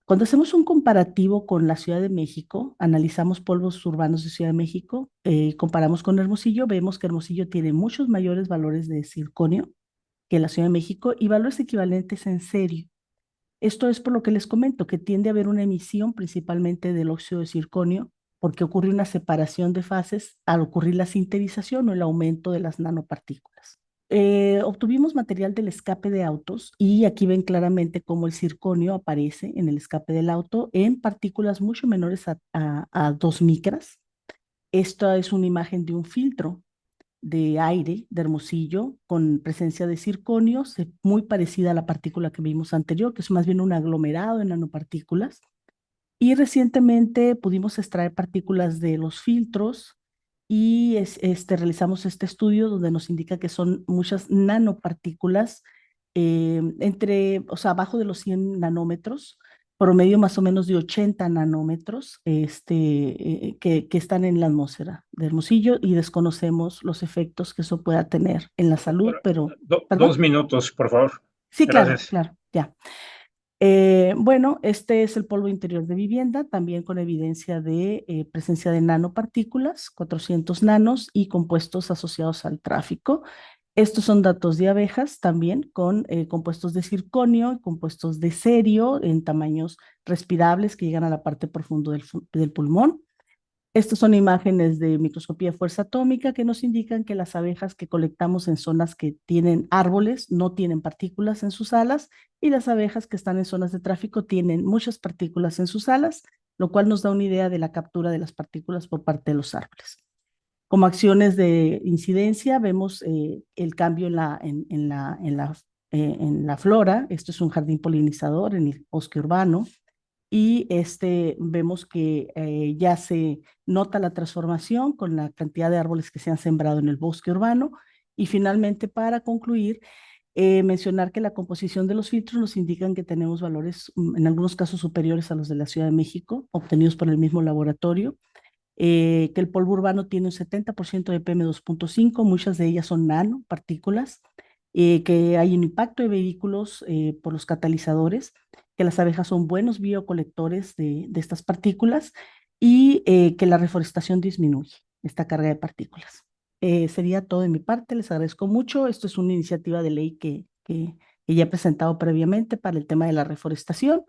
Cuando hacemos un comparativo con la Ciudad de México, analizamos polvos urbanos de Ciudad de México, comparamos con Hermosillo, vemos que Hermosillo tiene muchos mayores valores de circonio que la Ciudad de México y valores equivalentes en serio. Esto es por lo que les comento, que tiende a haber una emisión principalmente del óxido de circonio, porque ocurre una separación de fases al ocurrir la sinterización o el aumento de las nanopartículas. Obtuvimos material del escape de autos y aquí ven claramente cómo el circonio aparece en el escape del auto en partículas mucho menores a 2 micras. Esta es una imagen de un filtro de aire de Hermosillo con presencia de circonios, muy parecida a la partícula que vimos anterior, que es más bien un aglomerado de nanopartículas. Y recientemente pudimos extraer partículas de los filtros y realizamos este estudio donde nos indica que son muchas nanopartículas o sea, abajo de los 100 nanómetros, promedio más o menos de 80 nanómetros que están en la atmósfera de Hermosillo y desconocemos los efectos que eso pueda tener en la salud, pero... ¿Perdón? 2 minutos, por favor. Sí, Gracias. claro, ya. Bueno, este es el polvo interior de vivienda, también con evidencia de presencia de nanopartículas, 400 nanos y compuestos asociados al tráfico. Estos son datos de abejas también con compuestos de circonio y compuestos de cerio en tamaños respirables que llegan a la parte profunda del pulmón. Estas son imágenes de microscopía de fuerza atómica que nos indican que las abejas que colectamos en zonas que tienen árboles no tienen partículas en sus alas y las abejas que están en zonas de tráfico tienen muchas partículas en sus alas, lo cual nos da una idea de la captura de las partículas por parte de los árboles. Como acciones de incidencia, vemos el cambio en la flora. Esto es un jardín polinizador en el bosque urbano y vemos que ya se nota la transformación con la cantidad de árboles que se han sembrado en el bosque urbano. Y finalmente, para concluir, mencionar que la composición de los filtros nos indican que tenemos valores en algunos casos superiores a los de la Ciudad de México, obtenidos por el mismo laboratorio. Que el polvo urbano tiene un 70% de PM2.5, muchas de ellas son nanopartículas, que hay un impacto de vehículos por los catalizadores, que las abejas son buenos biocolectores de estas partículas y que la reforestación disminuye esta carga de partículas. Sería todo de mi parte, les agradezco mucho. Esto es una iniciativa de ley que ya he presentado previamente para el tema de la reforestación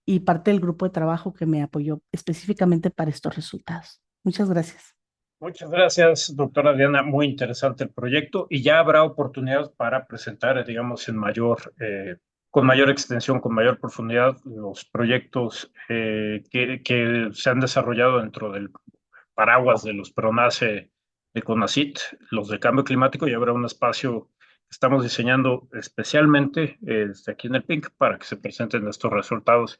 y parte del grupo de trabajo que me apoyó específicamente para estos resultados. Muchas gracias. Muchas gracias, doctora Diana. Muy interesante el proyecto y ya habrá oportunidad para presentar, digamos, con mayor extensión, con mayor profundidad, los proyectos que se han desarrollado dentro del paraguas de los PRONACE de CONACYT, los de cambio climático, y habrá un espacio que estamos diseñando especialmente desde aquí en el PINC para que se presenten estos resultados.